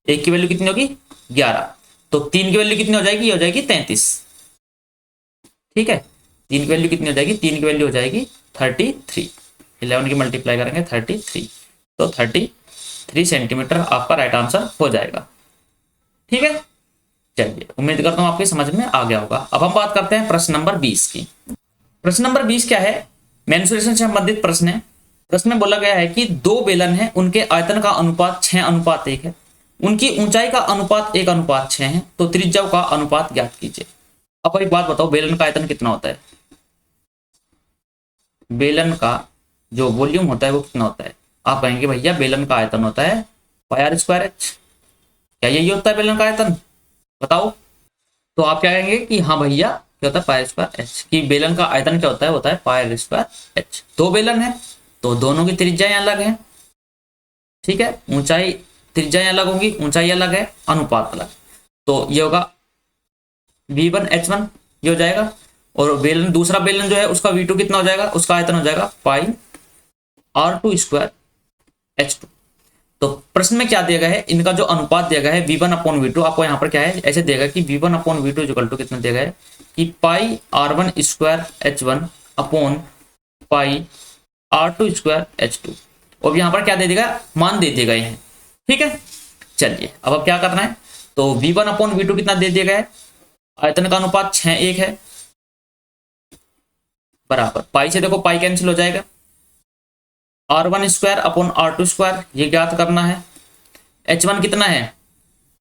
एक की वैल्यू कितनी होगी 11, तो 3 की वैल्यू कितनी हो जाएगी, ये हो जाएगी 33। ठीक है, 3 की वैल्यू कितनी हो जाएगी, 3 की वैल्यू हो जाएगी 33। 11 की मल्टीप्लाई करेंगे 33, तो 33 सेंटीमीटर आपका राइट आंसर हो जाएगा। ठीक है, चलिए उम्मीद करता हूं आपकी समझ में आ गया होगा। अब हम बात करते हैं प्रश्न नंबर 20 की। प्रश्न नंबर 20 क्या है, मेंसुरेशन से संबंधित प्रश्न है। प्रश्न में बोला गया है कि 2 बेलन है, उनके आयतन का अनुपात 6:1 है, उनकी ऊंचाई का अनुपात 1:6 है, तो त्रिज्या का अनुपात ज्ञात कीजिए। अब एक बात बताओ, बेलन का आयतन कितना होता है, बेलन का जो वॉल्यूम होता है वो कितना होता है। आप कहेंगे भैया बेलन का आयतन होता है πr²h, क्या यही होता है बेलन का आयतन, बताओ। तो आप क्या कहेंगे कि हाँ भैया क्या होता है πr²h, कि बेलन का आयतन क्या होता है πr²h। 2 बेलन है तो दोनों की त्रिज्याएं अलग है। ठीक है, ऊंचाई त्रिज्याएं अलग होंगी, ऊंचाई अलग है, अनुपात अलग। तो ये होगा V1H1 ये हो जाएगा, और बेलन दूसरा बेलन जो है उसका V2 कितना हो जाएगा, उसका आयतन हो जाएगा πr²H2। तो प्रश्न में क्या दिया गया है, इनका जो अनुपात दिया गया है V1/V2, आपको यहाँ पर क्या है ऐसे देगा कि V1/V2 इक्वल टू कितना दिया गया है कि πr1²H1 अपॉन πr2²H2। और यहाँ पर क्या दे देगा, मान दे दिए गए हैं। ठीक है, चलिए अब क्या करना है, तो V1/V2 कितना दे दिया गया है, आयतन का अनुपात 6:1 है, बराबर पाई से देखो पाई कैंसिल हो जाएगा, r1² अपॉन r2² ये ज्ञात करना है। h1 कितना है,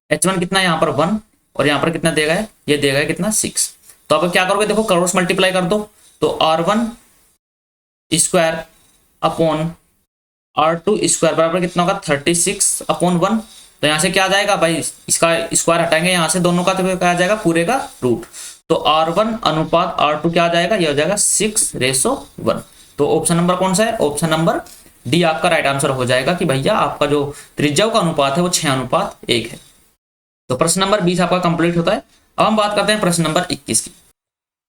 h1 कितना है यहाँ पर 1 और यहाँ पर कितना देगा है, ये देगा है कितना 6। तो अब क्या करोगे, देखो क्रॉस मल्टीप्लाई कर दो, तो r1² अपॉन r2² बराबर कितना होगा 36/1। तो यहाँ से क्या आ जाएगा भाई, इसका स्क्वायर हटाएंगे यहाँ से, दोनों का तो क्या आ जाएगा पूरे का रूट। तो r1 अनुपात r2 क्या आ जाएगा, ये हो जाएगा 6:1। तो ऑप्शन नंबर कौन सा है, ऑप्शन नंबर डी आपका राइट आंसर हो जाएगा कि भैया आपका जो त्रिज्याओं का अनुपात है वो 6:1 है। तो प्रश्न नंबर 20 आपका कंप्लीट होता है। अब हम बात करते हैं प्रश्न नंबर 21 की।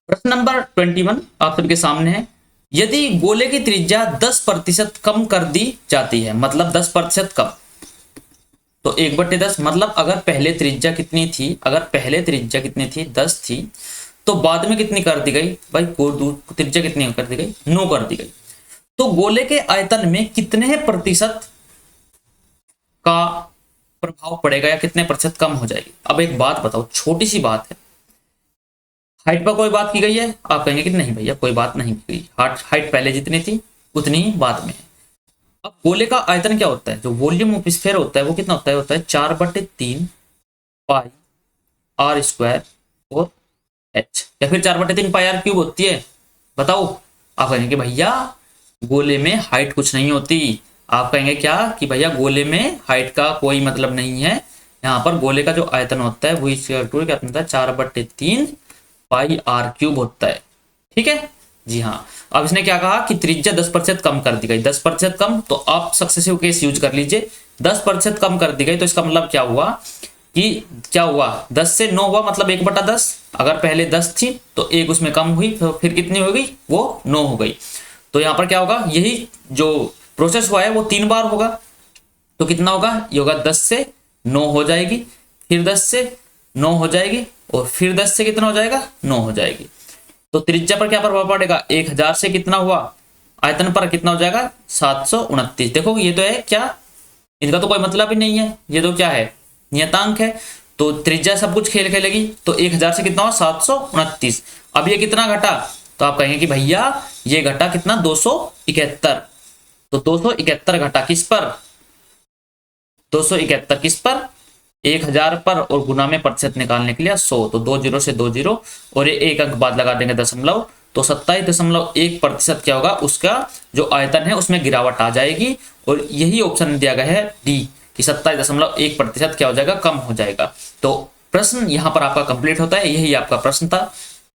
प्रश्न नंबर 21 आप सबके सामने है, यदि गोले की त्रिज्या 10% कम कर दी जाती है, मतलब 10% कम, तो 1/10, मतलब अगर पहले त्रिज्या कितनी थी, अगर पहले त्रिज्या कितनी थी 10 थी, तो बाद में कितनी कर दी गई भाई, त्रिज्या कितनी कर दी गई 9 कर दी गई। तो गोले के आयतन में कितने प्रतिशत का प्रभाव पड़ेगा या कितने प्रतिशत कम हो जाएगी। अब एक बात बताओ, छोटी सी बात है, हाइट पर कोई बात की गई है? आप कहेंगे कि नहीं भैया कोई बात नहीं की गई, हाइट पहले जितनी थी उतनी ही बाद में है। अब गोले का आयतन क्या होता है, जो वॉल्यूम ऑफ स्फीयर होता है वो कितना होता है? होता है 4/3 पाई आर स्क्वायर और एच, या फिर 4/3 पाई आर क्यूब होती है। बताओ। आप कहेंगे कि भैया गोले में हाइट कुछ नहीं होती। आप कहेंगे क्या कि भैया गोले में हाइट का कोई मतलब नहीं है, यहाँ पर गोले का जो आयतन होता है वो क्या होता है? 4/3 पाई आर क्यूब होता है। ठीक है जी हाँ। अब इसने क्या कहा कि त्रिज्या 10% कम कर दी गई। 10% कम, तो आप सक्सेसिव केस यूज कर लीजिए। 10% कम कर दी गई तो इसका मतलब क्या हुआ कि क्या हुआ, 10 से 9 हुआ, मतलब 1/10। अगर पहले 10 थी तो एक उसमें कम हुई, तो फिर कितनी हो गई? वो 9 हो गई। तो यहाँ पर क्या होगा, यही जो प्रोसेस हुआ है वो 3 बार होगा। तो कितना होगा? ये होगा 10 से 9 हो जाएगी, फिर 10 से 9 हो जाएगी, और फिर 10 से कितना हो जाएगा? 9 हो जाएगी। तो त्रिज्या पर क्या प्रभाव पड़ेगा? 1000 से कितना हुआ? आयतन पर कितना हो जाएगा? 729। देखो ये तो है क्या, इनका तो कोई मतलब ही नहीं है, ये तो क्या है? नियतांक है। तो त्रिज्या सब कुछ खेल खेलेगी। तो 1000 से कितना हुआ? 729। अब ये कितना घटा? तो आप कहेंगे कि भैया ये घटा कितना? 271। तो 271 घटा किस पर? 271 किस पर? 1000 पर, और गुना में प्रतिशत निकालने के लिए 100। तो 2 जीरो से 2 जीरो, और ये एक अंक बाद लगा देंगे दशमलव, तो 27.1% क्या होगा? उसका जो आयतन है उसमें गिरावट आ जाएगी। और यही ऑप्शन दिया गया है डी कि 27.1% क्या हो जाएगा? कम हो जाएगा। तो प्रश्न यहाँ पर आपका कंप्लीट होता है। यही आपका प्रश्न था,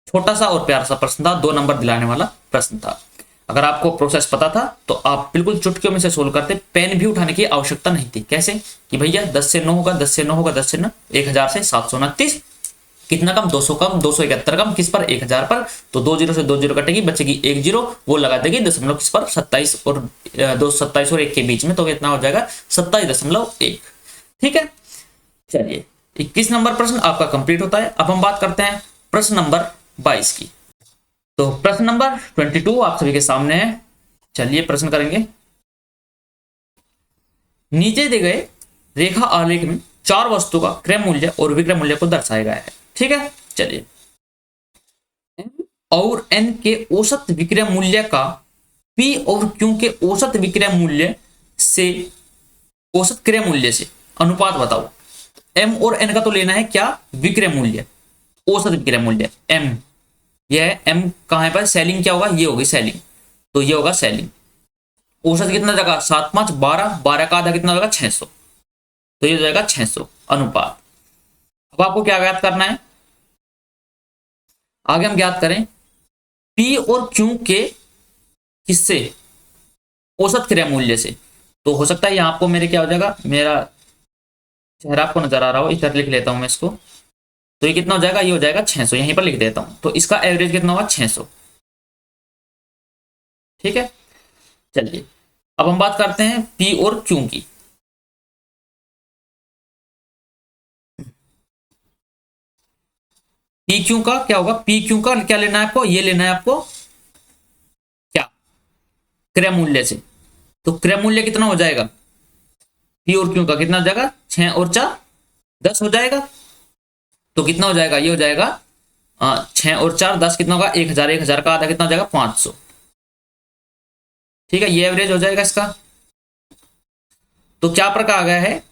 छोटा सा और प्यारा सा प्रश्न था, 2 नंबर दिलाने वाला प्रश्न था। अगर आपको प्रोसेस पता था तो आप बिल्कुल चुटकियों में से सोल्व करते, पेन भी उठाने की आवश्यकता नहीं थी। कैसे कि भैया 10 से 9 होगा, 10 से 9 होगा, 10 से 9, 1000 से 729, कितना कम? 200 कम, 271 कम, किस पर? 1000 पर। तो 2 जीरो से 2 जीरो कटेगी, बचेगी 1 जीरो, वो लगा देगी दशमलव किस पर? 27 और 27 और 1 के बीच में, तो कितना हो जाएगा? 27.1। ठीक है, चलिए 21 नंबर प्रश्न आपका कंप्लीट होता है। अब हम बात करते हैं प्रश्न नंबर 22 की। तो प्रश्न नंबर 22 आप सभी के सामने है। चलिए प्रश्न करेंगे। नीचे दिए गए रेखा आलेख में 4 वस्तु का क्रय मूल्य और विक्रय मूल्य को दर्शाया गया है। ठीक है, चलिए M और N के औसत विक्रय मूल्य का P और Q के औसत विक्रय मूल्य से, औसत क्रय मूल्य से अनुपात बताओ। M और N का तो लेना है क्या? विक्रय मूल्य, औसत विक्रय मूल्य M। यह है M कहाँ है पर? सेलिंग क्या होगा? ये होगी सेलिंग, तो ये होगा सेलिंग। औसत कितना जगह? 7 5 12, 12 का आधा कितना होगा? 600, तो ये हो जाएगा 600 अनुपात। अब आपको क्या ज्ञात करना है? आगे हम ज्ञात करें P और Q के किससे? औसत क्रय मूल्य से। तो हो सकता है यहाँ आपको मेरे क्या हो जाएगा, मेरा चेहरा आपको नजर आ रहा हो, इधर लिख लेता हूं मैं इसको। तो ये कितना हो जाएगा? ये हो जाएगा 600, यहीं पर लिख देता हूं। तो इसका एवरेज कितना होगा? 600। ठीक है, चलिए अब हम बात करते हैं P और Q की। पी क्यू का क्या होगा? पी क्यू का क्या लेना है आपको? ये लेना है आपको क्या? क्रय मूल्य से। तो क्रय मूल्य कितना हो जाएगा? पी और क्यू का कितना हो जाएगा? 6 और 4 10 हो जाएगा। तो कितना हो जाएगा? ये हो जाएगा 6 और 4 10, कितना होगा? 1000, 1000 का आधा कितना हो जाएगा? 500। ठीक है, ये एवरेज हो जाएगा इसका। तो क्या प्रकार आ गया है?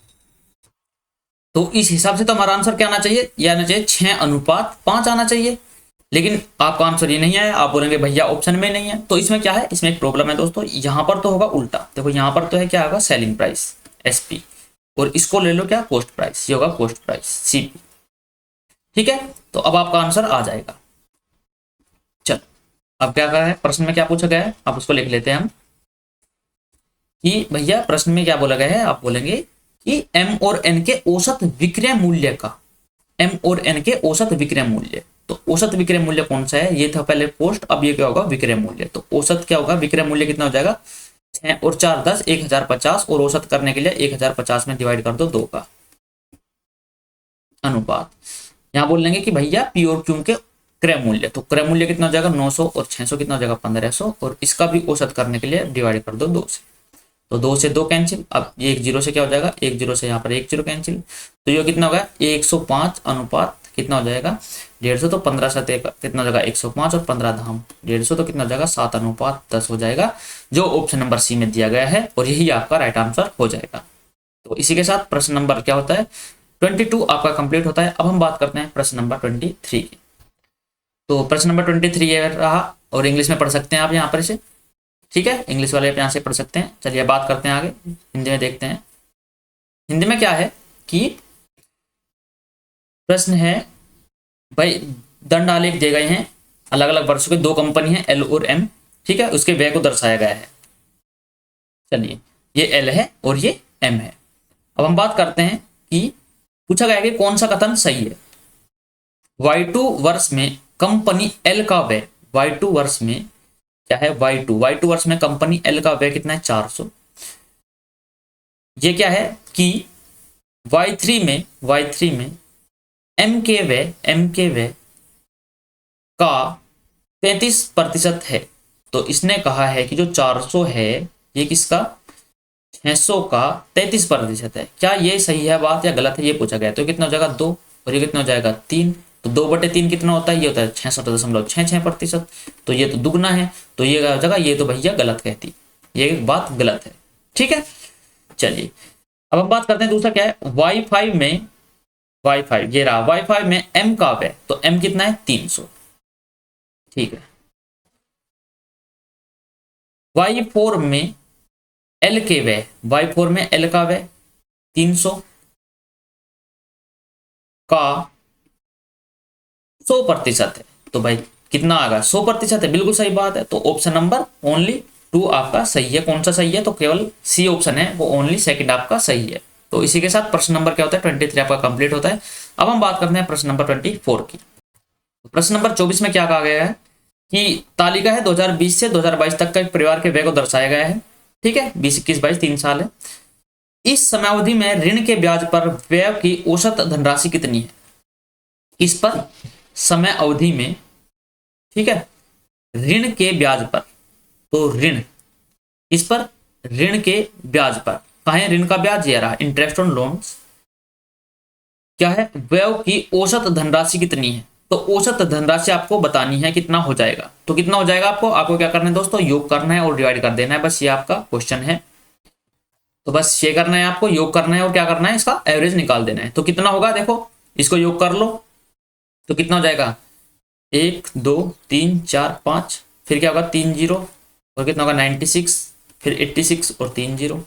तो इस हिसाब से तो हमारा आंसर क्या आना चाहिए? ये आना चाहिए 6:5 आना चाहिए। लेकिन आपका आंसर ये नहीं आया, आप बोलेंगे भैया ऑप्शन में नहीं है। तो इसमें क्या है? इसमें एक प्रॉब्लम है दोस्तों, यहां पर तो होगा उल्टा। देखो यहां पर तो है क्या होगा? सेलिंग प्राइस एसपी, और इसको ले लो क्या? कॉस्ट प्राइस, ये होगा कॉस्ट प्राइस सीपी। ठीक है, तो अब आपका आंसर आ जाएगा। चलो अब क्या कहा है प्रश्न में, क्या पूछा गया है, आप उसको लिख लेते हैं हम कि भैया प्रश्न में क्या बोला गया है। आप बोलेंगे कि एम और एन के औसत विक्रय मूल्य का, एम और एन के औसत विक्रय मूल्य। तो औसत विक्रय मूल्य कौन सा है? ये था पहले पोस्ट, अब ये क्या होगा? विक्रय मूल्य। तो औसत क्या होगा? विक्रय मूल्य कितना हो जाएगा? 6 और 4 10, 1050, और औसत करने के लिए 1050 में डिवाइड कर दो 2 का अनुपात। यहां बोल लेंगे कि भैया पी और क्यू के क्रय मूल्य। तो क्रय मूल्य कितना हो जाएगा? 900, और 600 कितना हो जाएगा? 1500, और इसका भी औसत करने के लिए डिवाइड कर दो 2 से। तो 2 से 2 कैंसिल, अब ये 1 0 से क्या हो जाएगा, 1 0 से यहाँ पर 1 0 कैंसिल, तो ये कितना होगा 105 अनुपात कितना हो जाएगा 150, तो 15 से कितना हो जाएगा 105 और 15 धाम 150, तो कितना हो जाएगा 7 अनुपात 10 हो जाएगा, जो ऑप्शन नंबर सी में दिया गया है, और यही आपका राइट आंसर हो जाएगा। तो इसी के साथ प्रश्न नंबर क्या होता है 22 आपका कंप्लीट होता है। अब हम बात करते हैं प्रश्न नंबर 23 की। तो प्रश्न नंबर 23 ये रहा, और इंग्लिश में पढ़ सकते हैं आप यहाँ पर इसे, ठीक है, इंग्लिश वाले यहाँ से पढ़ सकते हैं। चलिए बात करते हैं आगे, हिंदी में देखते हैं। हिंदी में क्या है कि प्रश्न है भाई, दंड आलेख दिए गए हैं, अलग अलग वर्षों के 2 कंपनी है एल और एम, ठीक है, उसके व्यय को दर्शाया गया है। चलिए ये एल है और ये एम है। अब हम बात करते हैं कि पूछा गया है कि कौन सा कथन सही है। Y2 वर्ष में कंपनी एल का व्यय, Y2 वर्ष में क्या है, Y2 वर्ष में कंपनी एल का व्यय कितना है 400। ये क्या है कि Y3 में एम के व्यय का 33% है। तो इसने कहा है कि जो 400 है ये किसका 600 का 33% है। क्या ये सही है बात या गलत है, ये पूछा गया। तो कितना हो जाएगा 2 और ये कितना हो जाएगा 3, तो 2/3 कितना होता है, ये होता है 66.66%। तो ये तो दुगना है, तो ये हो जाएगा, ये तो भैया गलत कहती, ये बात गलत है, ठीक है। चलिए अब हम बात करते हैं दूसरा क्या है, वाई5 ये रहा, वाई5 में एम का व्यय, तो एम कितना है 300, ठीक है। Y4 में एल के व्यय, Y4 में एल का व्यय 300 का 100% है। तो भाई कितना आ गया 100% है, बिल्कुल सही बात है। तो ऑप्शन नंबर ओनली 2 आपका सही है। कौन सा सही है, तो केवल सी ऑप्शन है, वो ओनली सेकंड आपका सही है। तो इसी के साथ प्रश्न नंबर क्या होता है 23 आपका कंप्लीट होता है। अब हम बात करते हैं प्रश्न नंबर 24 की। प्रश्न नंबर 24 में क्या कहा गया है कि तालिका है 2020 से 2022 तक का एक परिवार के व्यय को दर्शाया गया है, ठीक है, 20, 21, 22 3 साल है। इस समयावधि में ऋण के ब्याज पर व्यय की औसत धनराशि कितनी है। इस पर समय अवधि में, ठीक है, ऋण के ब्याज पर, तो ऋण इस पर ऋण के ब्याज पर कहा है, ऋण का ब्याज ये रहा, इंटरेस्ट ऑन लोन्स, क्या है व्यय की औसत धनराशि कितनी है। तो औसत धनराशि आपको बतानी है कितना हो जाएगा। तो कितना हो जाएगा आपको क्या करना है दोस्तों, योग करना है और डिवाइड कर देना है, बस ये आपका क्वेश्चन है। तो बस ये करना है, आपको योग करना है और क्या करना है, इसका एवरेज निकाल देना है। तो कितना होगा, देखो इसको योग कर लो, तो कितना हो जाएगा 1 2 3 4 5, फिर क्या होगा 3 0 और कितना होगा 96, फिर 86 और 3 0,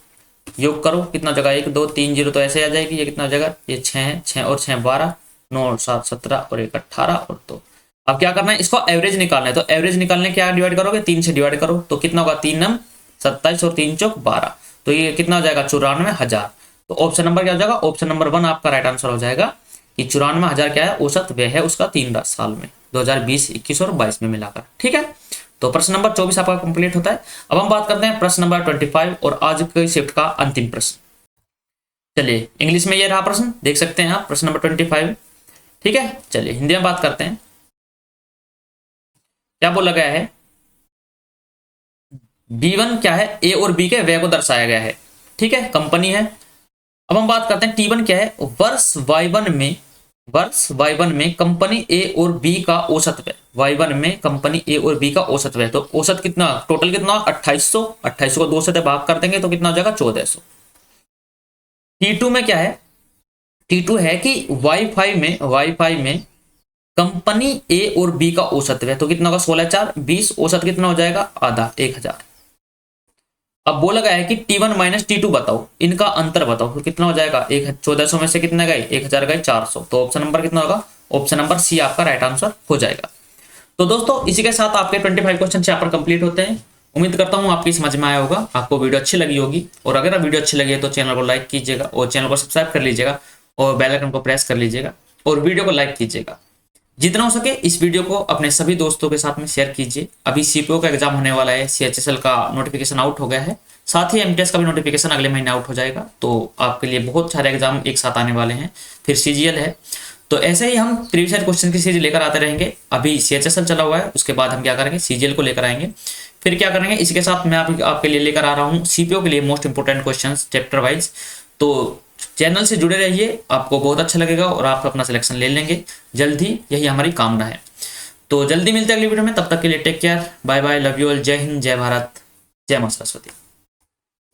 योग करो कितना हो जाएगा 1 2 3 0, तो ऐसे आ जाएगी। ये कितना हो जाएगा, ये 6 है, 6 और 6 12, 9 और 7 17 और 1 18 और 2। अब क्या करना है, इसको एवरेज निकालना है। तो एवरेज निकालने क्या डिवाइड करोगे, 3 से डिवाइड करो, तो कितना होगा 3 9 27 और 3 चौक 12, तो ये कितना हो जाएगा 94,000। तो ऑप्शन नंबर क्या हो जाएगा, ऑप्शन नंबर 1 आपका राइट आंसर हो जाएगा कि 94,000 क्या है औसत व्यय है उसका 3 साल में, 2020 21 और 22 में मिलाकर, ठीक है। तो प्रश्न नंबर 24 आपका कंप्लीट होता है। अब हम बात करते हैं प्रश्न नंबर 25 और आज की शिफ्ट का अंतिम प्रश्न। चलिए इंग्लिश में ये रहा प्रश्न, देख सकते हैं आप प्रश्न नंबर 25, ठीक है। चलिए हिंदी में बात करते हैं। क्या बोला गया है, B1 क्या है, ए और बी के व्यय को दर्शाया गया है, ठीक है, कंपनी है। अब हम बात करते हैं T1 क्या है, वर्ष Y1 में कंपनी ए और बी का औसत व्यय, Y1 में कंपनी ए और बी का औसत व्यय, तो औसत कितना, टोटल कितना 2800, 2800 को 2 से भाग कर देंगे तो कितना हो जाएगा 1400। T2 में क्या है, T2 है कि Y5 में कंपनी ए और बी का औसत व्यय, तो कितना होगा 16 4 20, औसत कितना हो जाएगा आधा 1000। अब बोला गया है कि T1 माइनस T2 बताओ, इनका अंतर बताओ, तो कितना हो जाएगा 1400 में से कितने गए 1000 गए 400, तो ऑप्शन नंबर कितना होगा, ऑप्शन नंबर सी आपका राइट आंसर हो जाएगा। तो दोस्तों इसी के साथ आपके 25 क्वेश्चन यहाँ पर कंप्लीट होते हैं। उम्मीद करता हूँ आपकी समझ में आया होगा, आपको वीडियो अच्छी लगी होगी, और अगर वीडियो अच्छी लगी है तो चैनल को लाइक कीजिएगा और चैनल को सब्सक्राइब कर लीजिएगा और बेल आइकन को प्रेस कर लीजिएगा और वीडियो को लाइक कीजिएगा। जितना हो सके इस वीडियो को अपने सभी दोस्तों के साथ में शेयर कीजिए। अभी सीपीओ का एग्जाम होने वाला है, CHSL का नोटिफिकेशन आउट हो गया है, साथ ही MTS का भी नोटिफिकेशन अगले महीने आउट हो जाएगा। तो आपके लिए बहुत सारे एग्जाम एक साथ आने वाले हैं, फिर CGL है। तो ऐसे ही हम प्रीवियस ईयर क्वेश्चन की सीरीज लेकर आते रहेंगे। अभी CHSL चला हुआ है, उसके बाद हम क्या करेंगे CGL को लेकर आएंगे, फिर क्या करेंगे, इसके साथ मैं आपके लिए लेकर आ रहा हूँ सीपीओ के लिए most important questions chapter wise. तो चैनल से जुड़े रहिए, आपको बहुत अच्छा लगेगा और आप अपना सिलेक्शन ले लेंगे जल्द ही, यही हमारी कामना है। तो जल्दी मिलते हैं अगली वीडियो में, तब तक के लिए take care, bye bye, love you all, जय हिंद, जय भारत, जय मां सरस्वती।